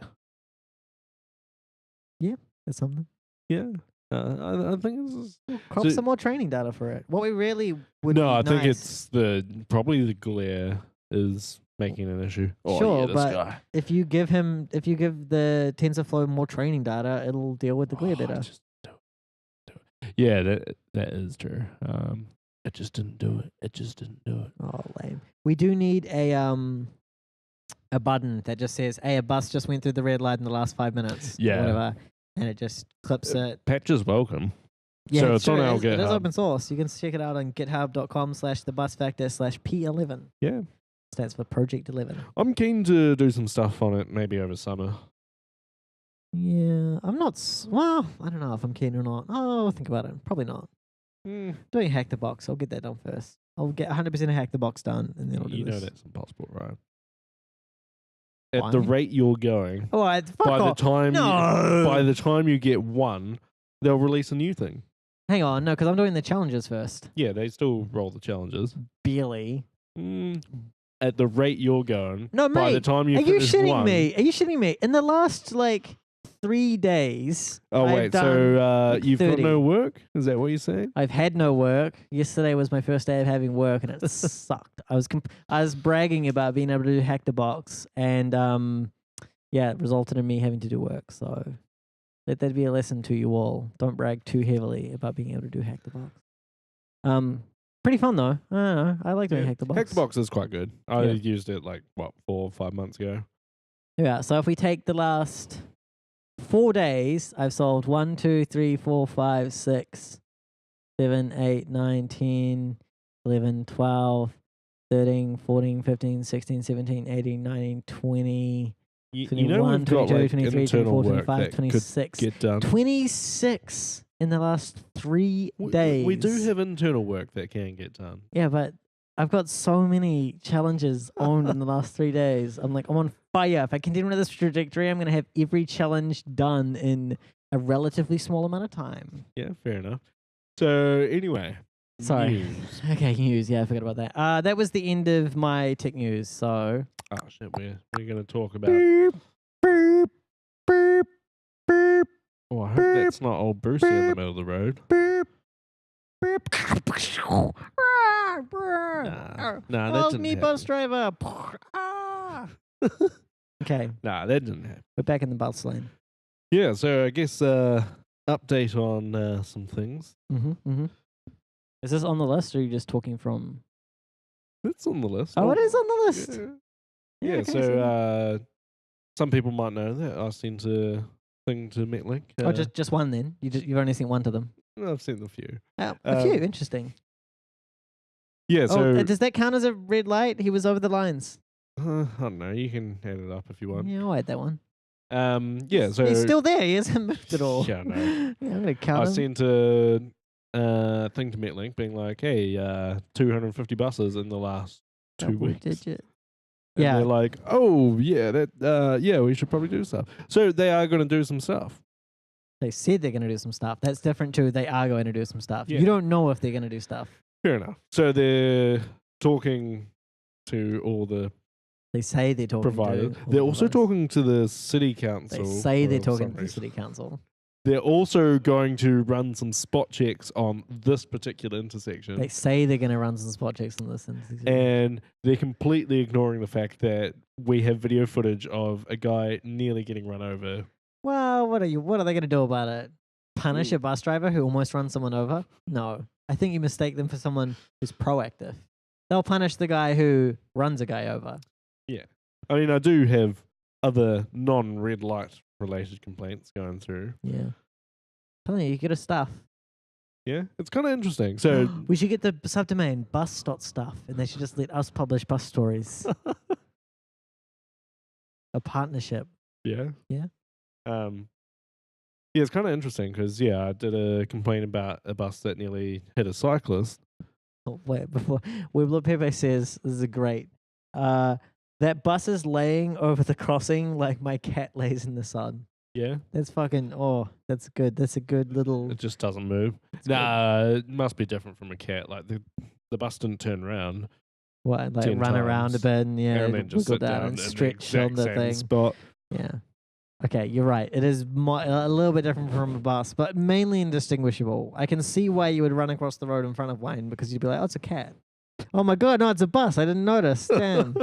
That's something. Yeah. I think it's Crop So- some more training data for it. What we really would. no. be I think nice- it's probably the glare is making an issue. Oh, Sure, yeah, this but guy. if you give the TensorFlow more training data, it'll deal with the glare better. Just do it. Yeah, that is true. It just didn't do it. It just didn't do it. Oh, lame. We do need a button that just says, "Hey, a bus just went through the red light in the last 5 minutes." or Yeah. whatever, and it just clips it. Patch is welcome. Yeah, so it's on true. our It is GitHub. open source. You can check it out on github.com/thebusfactor/P11. Yeah. Stands for Project 11. I'm keen to do some stuff on it maybe over summer. Yeah, I'm not. Well, I don't know if I'm keen or not. Oh, I'll think about it. Probably not. Doing Hack the Box. I'll get that done first. I'll get 100% of Hack the Box done, and then I'll do You know this. that's impossible, right? At the Why? rate you're going, Oh, fuck by off. the time No. by the time you get one, they'll release a new thing. Hang on, no, because I'm doing the challenges first. Yeah, they still roll the challenges. Barely. At the rate you're going, No, by the mate. time you Are you finish shitting one, me? Are you shitting me? In the last 3 days. Oh I've wait, done so you've 30. got no work? Is that what you're saying? I've had no work. Yesterday was my first day of having work, and it sucked. I was bragging about being able to do Hack the Box, and yeah, it resulted in me having to do work. So let that be a lesson to you all. Don't brag too heavily about being able to do Hack the Box. Pretty fun though. I don't know. I like doing Hack the Box. Hack the Box is quite good. I Yeah. used it 4 or 5 months ago. Yeah. So if we take the last 4 days, I've solved 1, 2, 3, 4, 5, 6, 7, 8, 9, 10, 11, 12, 13, 14, 15, 16, 17, 18, 19, 20, You 21, know we've got 22, 23, internal 24, work 25, that 26. could get done. 26 in the last 3 days. We do have internal work that can get done. Yeah, but I've got so many challenges on in the last 3 days. I'm on fire. If I continue with this trajectory, I'm going to have every challenge done in a relatively small amount of time. Yeah, fair enough. So anyway, Sorry. news. Okay, news. Yeah, I forgot about that. That was the end of my tech news. So. Oh shit, we're going to talk about. Beep, beep, beep, beep, Oh, I hope that's not old Brucey in the middle of the road. beep, beep. Nah, that Help didn't me, happen. bus driver. Okay, Nah, that didn't happen. we're back in the bus lane. Yeah, so I guess update on some things. Is this on the list, or are you just talking from? It's on the list. Oh, it is on the list. Yeah, okay, so some people might know that I sent a thing to MetLink. oh, just one then. You've only sent one to them. I've sent a few. Oh, a few. Interesting. Yeah, so does that count as a red light? He was over the lines. I don't know. You can add it up if you want. Yeah, I'll add that one. Yeah, so he's still there. He hasn't moved at all. Yeah, I know. Yeah, I'm gonna count I him. sent a thing to MetLink being like, "Hey, 250 buses in the last 2 Double weeks." digit. And Yeah. they're like, "Oh, yeah, that yeah, we should probably do stuff." So they are going to do some stuff. They said they're gonna do some stuff. That's different to they are going to do some stuff. Yeah. You don't know if they're gonna do stuff. Fair enough. So they're talking to all the They say they're talking providers. to. They're all also of us. talking to the city council. They say they're for talking some to the reason. city council. They're also going to run some spot checks on this particular intersection. They say they're gonna run some spot checks on this. And they're completely ignoring the fact that we have video footage of a guy nearly getting run over. Well, what are they gonna do about it? Punish a bus driver who almost runs someone over? No. I think you mistake them for someone who's proactive. They'll punish the guy who runs a guy over. I mean, I do have other non-red light related complaints going through. Yeah. Telling you get a stuff. Yeah, it's kind of interesting. So we should get the subdomain bus.stuff, and they should just let us publish bus stories. A partnership. Yeah. Yeah. Yeah, it's kind of interesting because I did a complaint about a bus that nearly hit a cyclist. Oh, wait, before Weeblo Pepe says this is a great. That bus is laying over the crossing like my cat lays in the sun. Yeah, That's fucking. Oh, that's good. That's a good little. it just doesn't move. That's Nah, it must be different from a cat. Like the bus didn't turn around. What, like 10 run around a times, bit and and then just wiggle sit down down and in the stretch exact on the same thing. spot. Yeah. Okay, you're right. It is a little bit different from a bus, but mainly indistinguishable. I can see why you would run across the road in front of Wayne because you'd be like, "Oh, it's a cat." Oh my god, no, it's a bus. I didn't notice. Damn.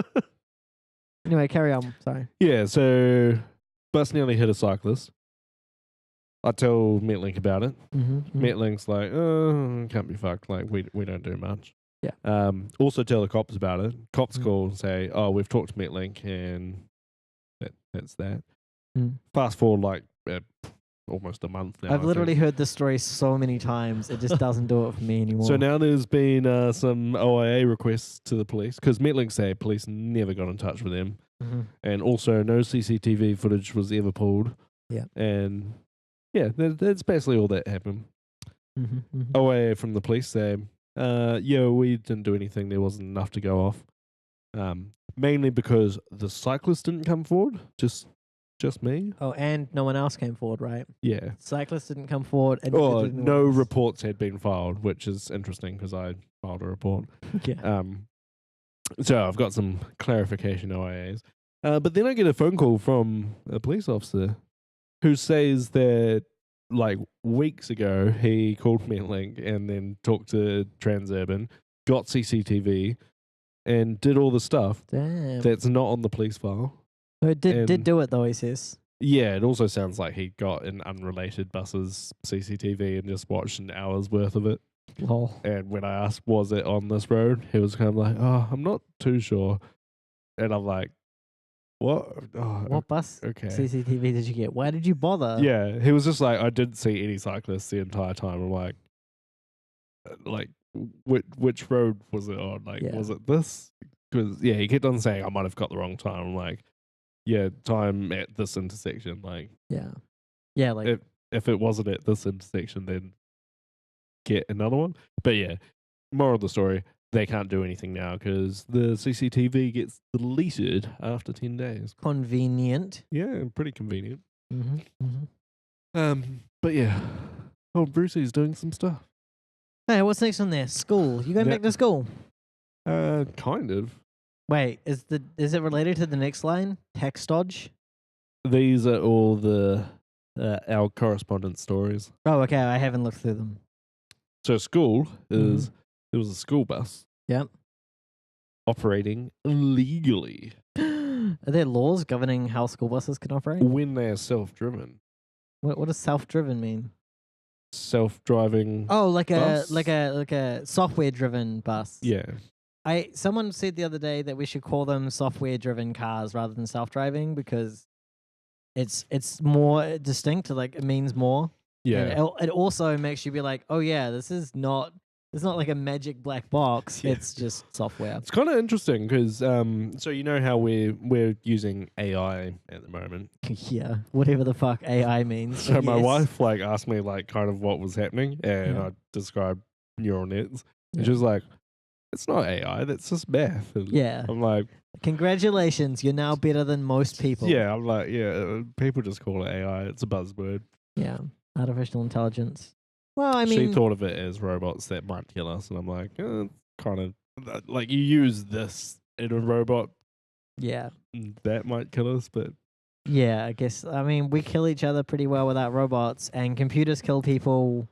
Anyway, carry on. Sorry. Yeah, so bus nearly hit a cyclist. I tell MetLink about it. MetLink's like, "Oh, can't be fucked. Like, we don't do much." Yeah. Also tell the cops about it. Cops call and say, "Oh, we've talked to MetLink and that's that." Fast forward like almost a month now. I've literally heard this story so many times. It just doesn't do it for me anymore. So now there's been some OIA requests to the police because MetLink say police never got in touch with them. And also no CCTV footage was ever pulled. Yeah. And yeah, that's basically all that happened. OIA from the police say, yeah, we didn't do anything. There wasn't enough to go off. Mainly because the cyclist didn't come forward. Just me. Oh, and no one else came forward, right? Yeah. Cyclists didn't come forward. And Or no reports had been filed, which is interesting because I filed a report. Yeah. So I've got some clarification OIAs. But then I get a phone call from a police officer who says that like weeks ago he called MetLink and then talked to Transurban, got CCTV, and did all the stuff Damn. that's not on the police file. So it did do it though, he says. Yeah, it also sounds like he got an unrelated bus's CCTV and just watched an hour's worth of it. Lol. And when I asked, was it on this road? He was kind of like, oh, I'm not too sure. And I'm like, what? Oh, What bus okay. CCTV did you get? Why did you bother? Yeah, he was just like, I didn't see any cyclists the entire time. I'm like, which road was it on? Like, Yeah. was it this? Because, yeah, he kept on saying I might have got the wrong time. I'm like, yeah, time at this intersection. Like, Yeah. Yeah, like if it wasn't at this intersection, then get another one. But yeah, moral of the story, they can't do anything now because the CCTV gets deleted after 10 days. convenient. Yeah, pretty convenient. Mm-hmm. But yeah, Brucey's doing some stuff. Hey, what's next on there? School. You going Yeah. back to school? Kind of. Wait, is it related to the next line? Tax dodge? These are all the our correspondence stories. Oh, okay. I haven't looked through them. So school is there was a school bus. Yep. Operating illegally. Are there laws governing how school buses can operate? when they are self-driven. What does self-driven mean? Self-driving. Oh, like bus? a software-driven bus. Yeah. Someone said the other day that we should call them software-driven cars rather than self-driving because it's more distinct. Like it means more. Yeah. And it also makes you be like, oh yeah, this is not. It's not like a magic black box. Yeah. It's just software. It's kind of interesting because, so you know how we're using AI at the moment. Yeah, whatever the fuck AI means. So but my yes. wife like asked me like kind of what was happening, and Yeah. I described neural nets, and Yeah. she was like, "It's not AI, that's just math." And Yeah. I'm like, Congratulations, you're now better than most people. "Yeah." I'm like, "Yeah." People just call it AI. It's a buzzword. Yeah. Artificial intelligence. Well, I mean, She thought of it as robots that might kill us, and I'm like, kind of like you use this in a robot yeah. that might kill us, but Yeah, I guess. I mean, we kill each other pretty well without robots, and computers kill people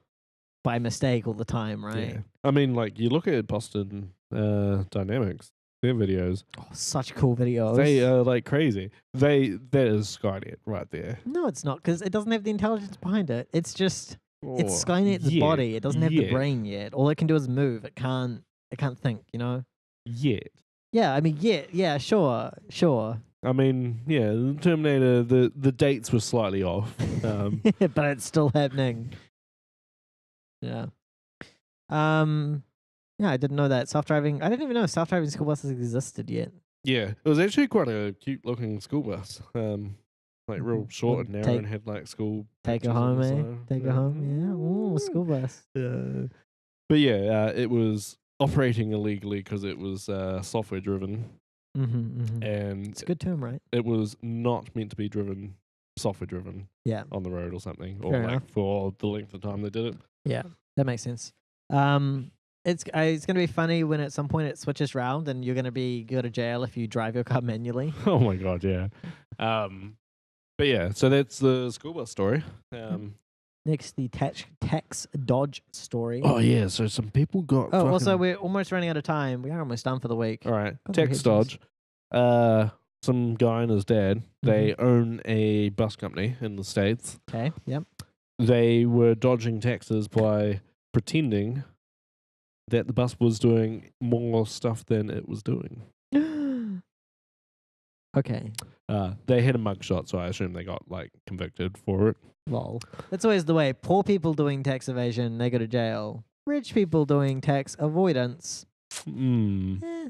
by mistake all the time, right? yeah. I mean, like you look at Boston Dynamics, their videos. Oh, such cool videos. They are like crazy. That is Skynet right there. No, it's not, because it doesn't have the intelligence behind it. It's just it's Oh, Skynet's yeah, body. It doesn't have the yeah. brain yet. All it can do is move. It can't think. You know? Yet. Yeah. I mean, yeah. Sure. I mean, yeah, the Terminator. The dates were slightly off. But it's still happening. Yeah. Yeah, I didn't know that self-driving. I didn't even know self-driving school buses existed yet. Yeah, it was actually quite a cute looking school bus. Like real short Would and narrow, take- and had like school. Take her pictures on home, the eh? side. Take her home. Yeah. Ooh, school bus. But yeah, it was operating illegally because it was software driven, Mm-hmm. and It's a good term, right? it was not meant to be software driven Yeah. on the road or something, Fair or like enough. for the length of time they did it. Yeah, that makes sense. It's gonna be funny when at some point it switches round and you're gonna go to jail if you drive your car manually. Oh my god, yeah. But yeah, so that's the school bus story. Next, the tax dodge story. Oh yeah, so some people got. Oh, also fucking- we're almost running out of time. We are almost done for the week. all right, God, tax we're hedges. dodge. Some guy and his dad. Mm-hmm. They own a bus company in the States. Okay. Yep. They were dodging taxes by pretending that the bus was doing more stuff than it was doing. Okay. They had a mugshot, so I assume they got like convicted for it. Lol. That's always the way. Poor people doing tax evasion, they go to jail. Rich people doing tax avoidance. Eh.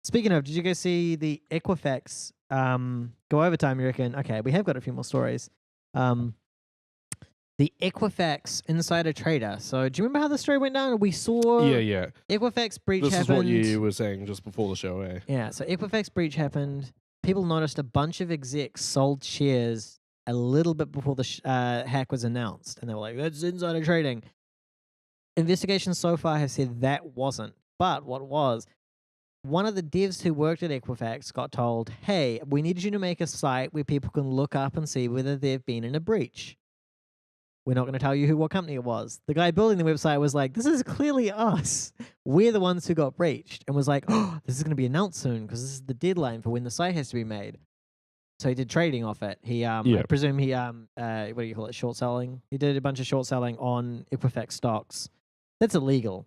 Speaking of, did you guys see the Equifax go overtime, you reckon? Okay, we have got a few more stories. The Equifax insider trader. So do you remember how the story went down? We saw Yeah. Equifax breach This happened. is what you were saying just before the show, eh? Yeah, so Equifax breach happened. People noticed a bunch of execs sold shares a little bit before the hack was announced. And they were like, that's insider trading. Investigations so far have said that wasn't. But what was, one of the devs who worked at Equifax got told, hey, we need you to make a site where people can look up and see whether they've been in a breach. We're not going to tell you what company it was. The guy building the website was like, this is clearly us. We're the ones who got breached. And was like, oh, this is going to be announced soon because this is the deadline for when the site has to be made. So he did trading off it. He, I presume he, what do you call it, short selling? He did a bunch of short selling on Equifax stocks. That's illegal.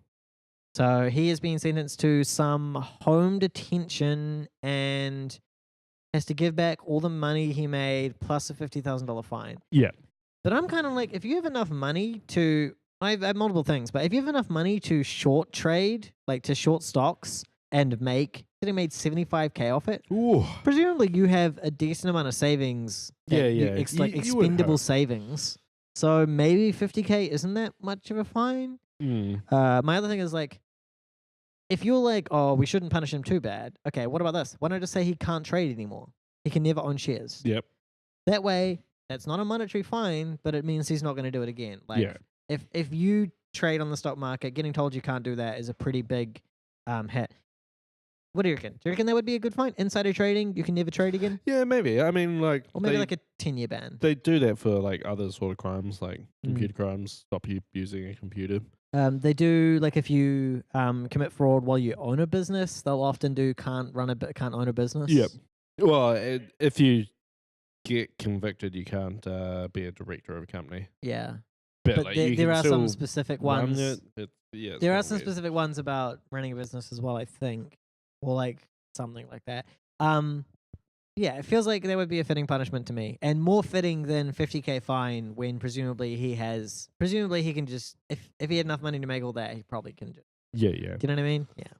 So he has been sentenced to some home detention and has to give back all the money he made plus a $50,000 fine. Yeah. But I'm kind of like, if you have enough money to, I have multiple things, but if you have enough money to short trade, like to short stocks and he made $75K off it. Ooh. Presumably you have a decent amount of savings. Yeah. Like You would expendable hope. savings. So maybe 50K isn't that much of a fine. My other thing is like, if you're like, oh, we shouldn't punish him too bad. Okay, what about this? Why don't I just say he can't trade anymore? He can never own shares. Yep. That way, that's not a monetary fine, but it means he's not going to do it again. Like, Yeah. if you trade on the stock market, getting told you can't do that is a pretty big hit. What do you reckon? Do you reckon that would be a good fine? Insider trading, you can never trade again? Yeah, maybe. I mean, like, Or maybe like a 10-year ban. they do that for like other sort of crimes, like computer crimes. Stop you using a computer. They do, like, if you commit fraud while you own a business, they'll often do can't own a business. Yep. Well, if you get convicted, you can't be a director of a company. Yeah. But But like, you there can are some still specific run ones. it. Yeah, it's There are kinda some weird. specific ones about running a business as well, I think, or like something like that. Yeah, it feels like that would be a fitting punishment to me, and more fitting than 50K fine. When presumably he can just if he had enough money to make all that, he probably can just. Yeah. Do you know what I mean? Yeah.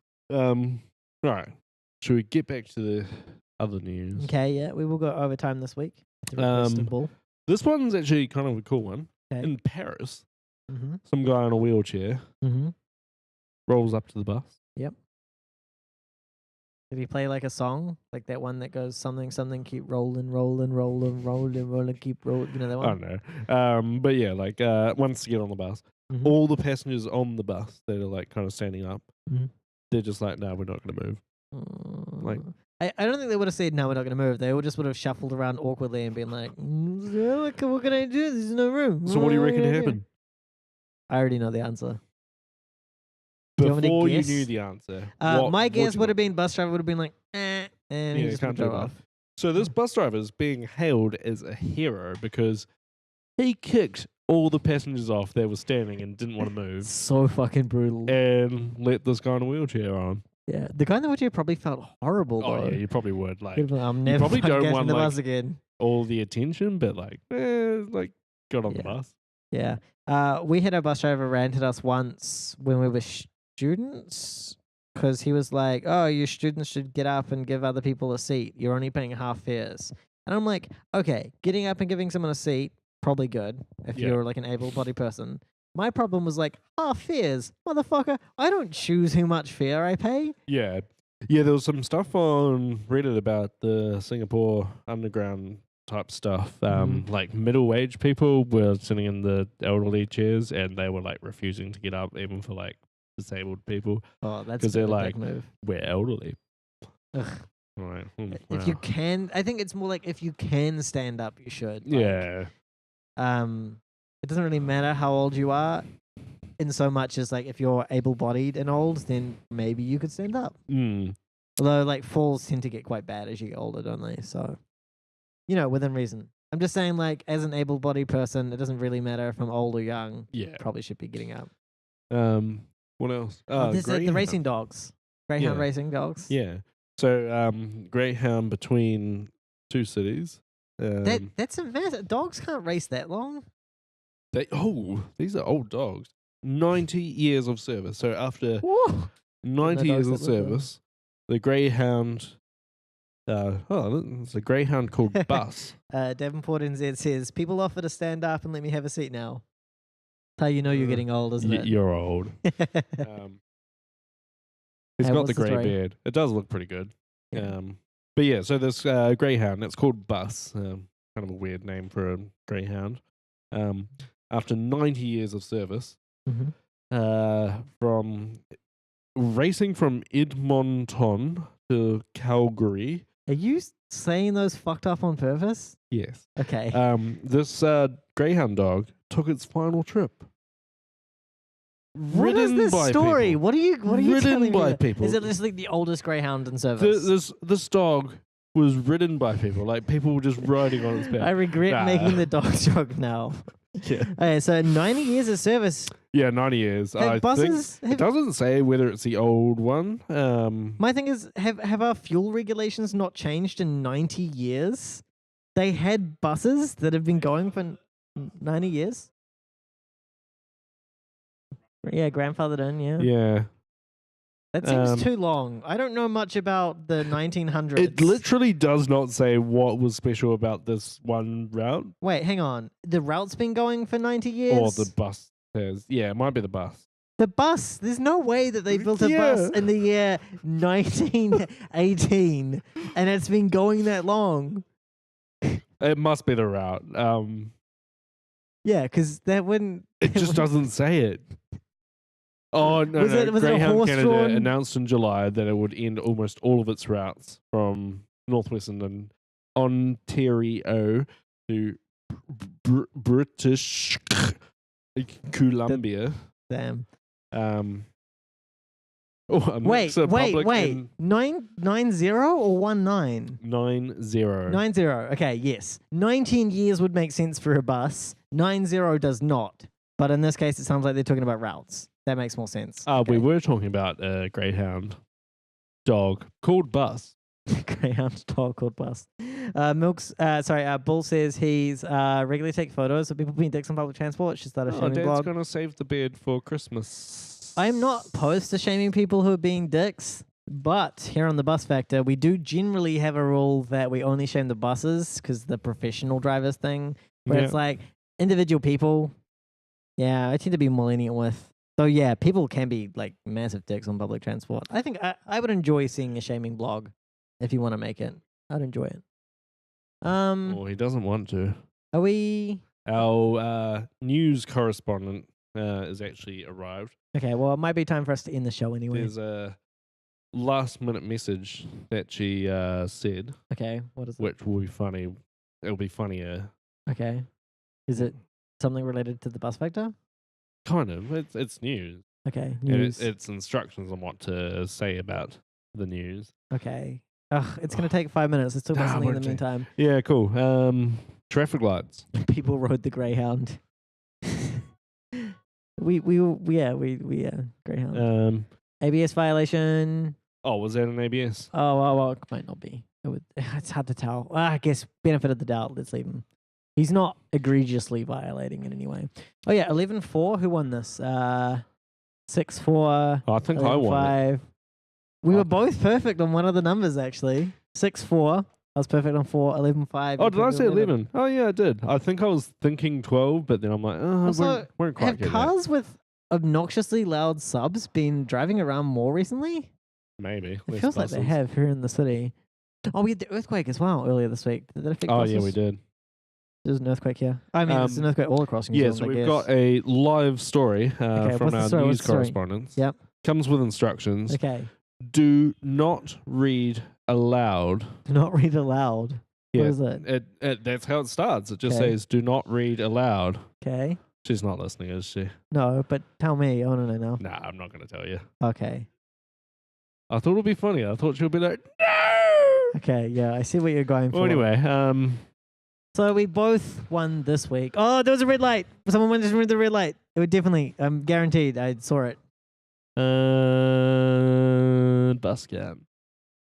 All right. Should we get back to the other news? Okay. Yeah, we will go overtime this week. At the request of Bull. This one's actually kind of a cool one. Okay. In Paris, Mm-hmm. some guy in a wheelchair Mm-hmm. rolls up to the bus. Yep. Did he play like a song, like that one that goes something something, keep rolling, rolling, rolling, rolling, rolling, keep rolling? You know that I one? don't know. But yeah, like once you get on the bus, Mm-hmm. all the passengers on the bus that are like kind of standing up, Mm-hmm. they're just like, no, we're not going to move. Like, I don't think they would have said no, we're not going to move. They all just would have shuffled around awkwardly and been like, what can I do? There's no room. So what do you reckon happened? I already know the answer. Do you want me to Before you guess? knew the answer, My guess would have been bus driver would have been like, and he just can't would do go that. off. So this bus driver is being hailed as a hero because he kicked all the passengers off that were standing and didn't want to move, So fucking brutal. and let this guy in a wheelchair on. Yeah, the guy in the wheelchair probably felt horrible though. Oh yeah, you probably would. Like, I'm never probably fucking don't getting want, the like, bus again. all the attention, but like got on the Yeah. bus. Yeah. We had a bus driver rant at us once when we were students because he was like, oh, you students should get up and give other people a seat. You're only paying half fares. And I'm like, okay, getting up and giving someone a seat, probably good if Yeah. you're like an able-bodied person. My problem was like, half fares, motherfucker. I don't choose how much fare I pay. Yeah. Yeah, there was some stuff on Reddit about the Singapore underground type stuff. Like middle-aged people were sitting in the elderly chairs and they were like refusing to get up even for like disabled people. Oh, that's 'Cause they're a dick like, move. We're elderly. Ugh. Right. If you can, I think it's more like if you can stand up, you should. Like, Yeah. it doesn't really matter how old you are, in so much as like if you're able-bodied and old, then maybe you could stand up. Although like falls tend to get quite bad as you get older, don't they? So, within reason. I'm just saying, like as an able-bodied person, it doesn't really matter if I'm old or young. Yeah. Probably should be getting up. What else? There's the Greyhound. racing dogs, Greyhound Yeah. racing dogs. Yeah. So Greyhound between two cities. That's a massive. Dogs can't race that long. These are old dogs. 90 years of service. So after Whoa. 90 No years dogs of that live there. service, the Greyhound. It's a Greyhound called Bus. Davenport NZ says people offer to stand up and let me have a seat now. That's how you know you're getting old, isn't it? You're old. He's got what's the the grey story? beard. It does look pretty good. Yeah. But yeah, so this Greyhound, it's called Bus. Kind of a weird name for a Greyhound. After 90 years of service, from racing from Edmonton to Calgary. Are you saying those fucked up on purpose? Yes. Okay. This Greyhound dog took its final trip. What is this story? People. What are you Ridden telling by me? people. Is it just like the oldest Greyhound in service? This dog was ridden by people. Like people were just riding on its back. I regret making the dog joke now. Yeah. Okay, so 90 years of service. Yeah, 90 years. I think it doesn't say whether it's the old one. My thing is, have our fuel regulations not changed in 90 years? They had buses that have been going for 90 years. Yeah, grandfathered in, yeah. Yeah. That seems too long. I don't know much about the 1900s. It literally does not say what was special about this one route. Wait, hang on. The route's been going for 90 years? Or the bus says. Yeah, it might be the bus. The bus. There's no way that they built a bus in the year 1918 and it's been going that long. It must be the route. Yeah, because that wouldn't... It just doesn't say it. Oh, no, Was it a Greyhound Canada horse-drawn- announced in July that it would end almost all of its routes from northwestern and Ontario to British Columbia. Damn. Oh, a mix of public and 990 or 19? 90. 90. Okay, yes. 19 years would make sense for a bus. 90 does not. But in this case, it sounds like they're talking about routes. That makes more sense. We were talking about a greyhound dog called Bus. Greyhound dog called Bus. Bull says he's regularly take photos of people being dicks on public transport. She started shaming Dad's blog. gonna save the bed for Christmas. I'm not opposed to shaming people who are being dicks, but here on the Bus Factor, we do generally have a rule that we only shame the buses because the professional drivers thing, where it's like individual people. Yeah, I tend to be more lenient with. So yeah, people can be like massive dicks on public transport. I think I would enjoy seeing a shaming blog if you want to make it. I'd enjoy it. Well, he doesn't want to. Are we? Our news correspondent has actually arrived. Okay, well, it might be time for us to end the show anyway. There's a last-minute message that she said. Okay, what is it? Which will be funny. It'll be funnier. Okay. Is it something related to the Bus Factor? Kind of. It's news. Okay, news. And it's instructions on what to say about the news. Okay. Ugh, it's going to take 5 minutes. Let's talk about something in the meantime. Yeah, cool. Traffic lights. People rode the Greyhound. we Greyhound. ABS violation. Oh, was that an ABS? Oh, well, it might not be. It's hard to tell. I guess benefit of the doubt. Let's leave him. He's not egregiously violating it anyway. Oh yeah, 11-4. Who won this? 6-4. I think I won. 5. We were both perfect on one of the numbers actually. 6-4. I was perfect on 4. 11-5. Oh, did I say 11? Oh yeah, I did. I think I was thinking 12, but then I'm like, also, we're quite have good. Cars with obnoxiously loud subs been driving around more recently? Maybe. It feels like they have here in the city. Oh, we had the earthquake as well earlier this week. Did that affect buses? Yeah, we did. There's an earthquake here. I mean, there's an earthquake all across New Zealand. So we've got a live story from our news correspondents. Yep. Comes with instructions. Okay. Do not read aloud. Do not read aloud. Yeah. What is it? That's how it starts. It just says, do not read aloud. Okay. She's not listening, is she? No, but tell me. I want to know now. Nah, I'm not going to tell you. Okay. I thought it would be funny. I thought she'll be like, no! Okay, yeah, I see what you're going for. Well, anyway, so we both won this week. Oh, there was a red light. Someone went to read the red light. It would definitely, I'm guaranteed. I saw it. Bus cam.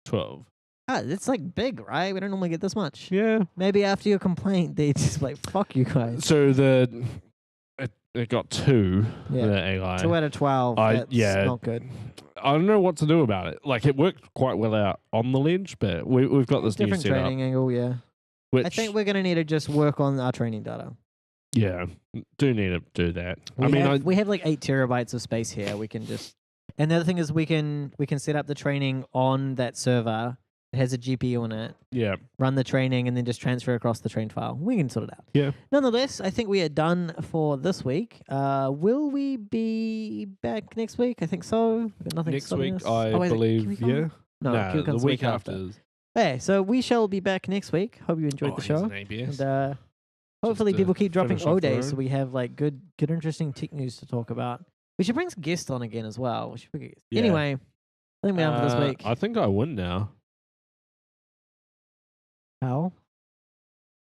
12. It's like big, right? We don't normally get this much. Yeah. Maybe after your complaint, they just like, fuck you guys. So it got 2. Yeah. The AI. 2 out of 12. That's not good. I don't know what to do about it. Like, it worked quite well out on the ledge, but we've got this different new setup. training angle, yeah. Which, I think we're going to need to just work on our training data. Yeah, do need to do that. We have like 8 terabytes of space here. We can just, and the other thing is we can set up the training on that server. It has a GPU in it. Yeah. Run the training and then just transfer across the train file. We can sort it out. Yeah. Nonetheless, I think we are done for this week. Will we be back next week? I think so. We've got nothing next stopping week, us. I believe. Yeah. No, the week after. Okay, so we shall be back next week. Hope you enjoyed the show. And hopefully people keep dropping O days so we have like good interesting tech news to talk about. We should bring some guests on again as well. Yeah. Anyway, I think we're done for this week. I think I win now. How?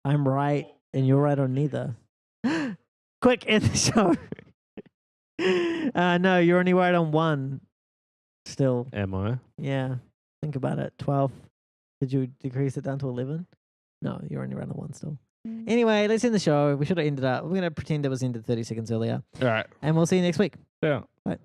I'm right and you're right on neither. Quick, end the show. No, you're only right on 1 still. Am I? Yeah. Think about it. 12. Did you decrease it down to 11? No, you're only right on 1 still. Anyway, let's end the show. We should have ended up. We're going to pretend it was ended 30 seconds earlier. All right. And we'll see you next week. Yeah. Bye.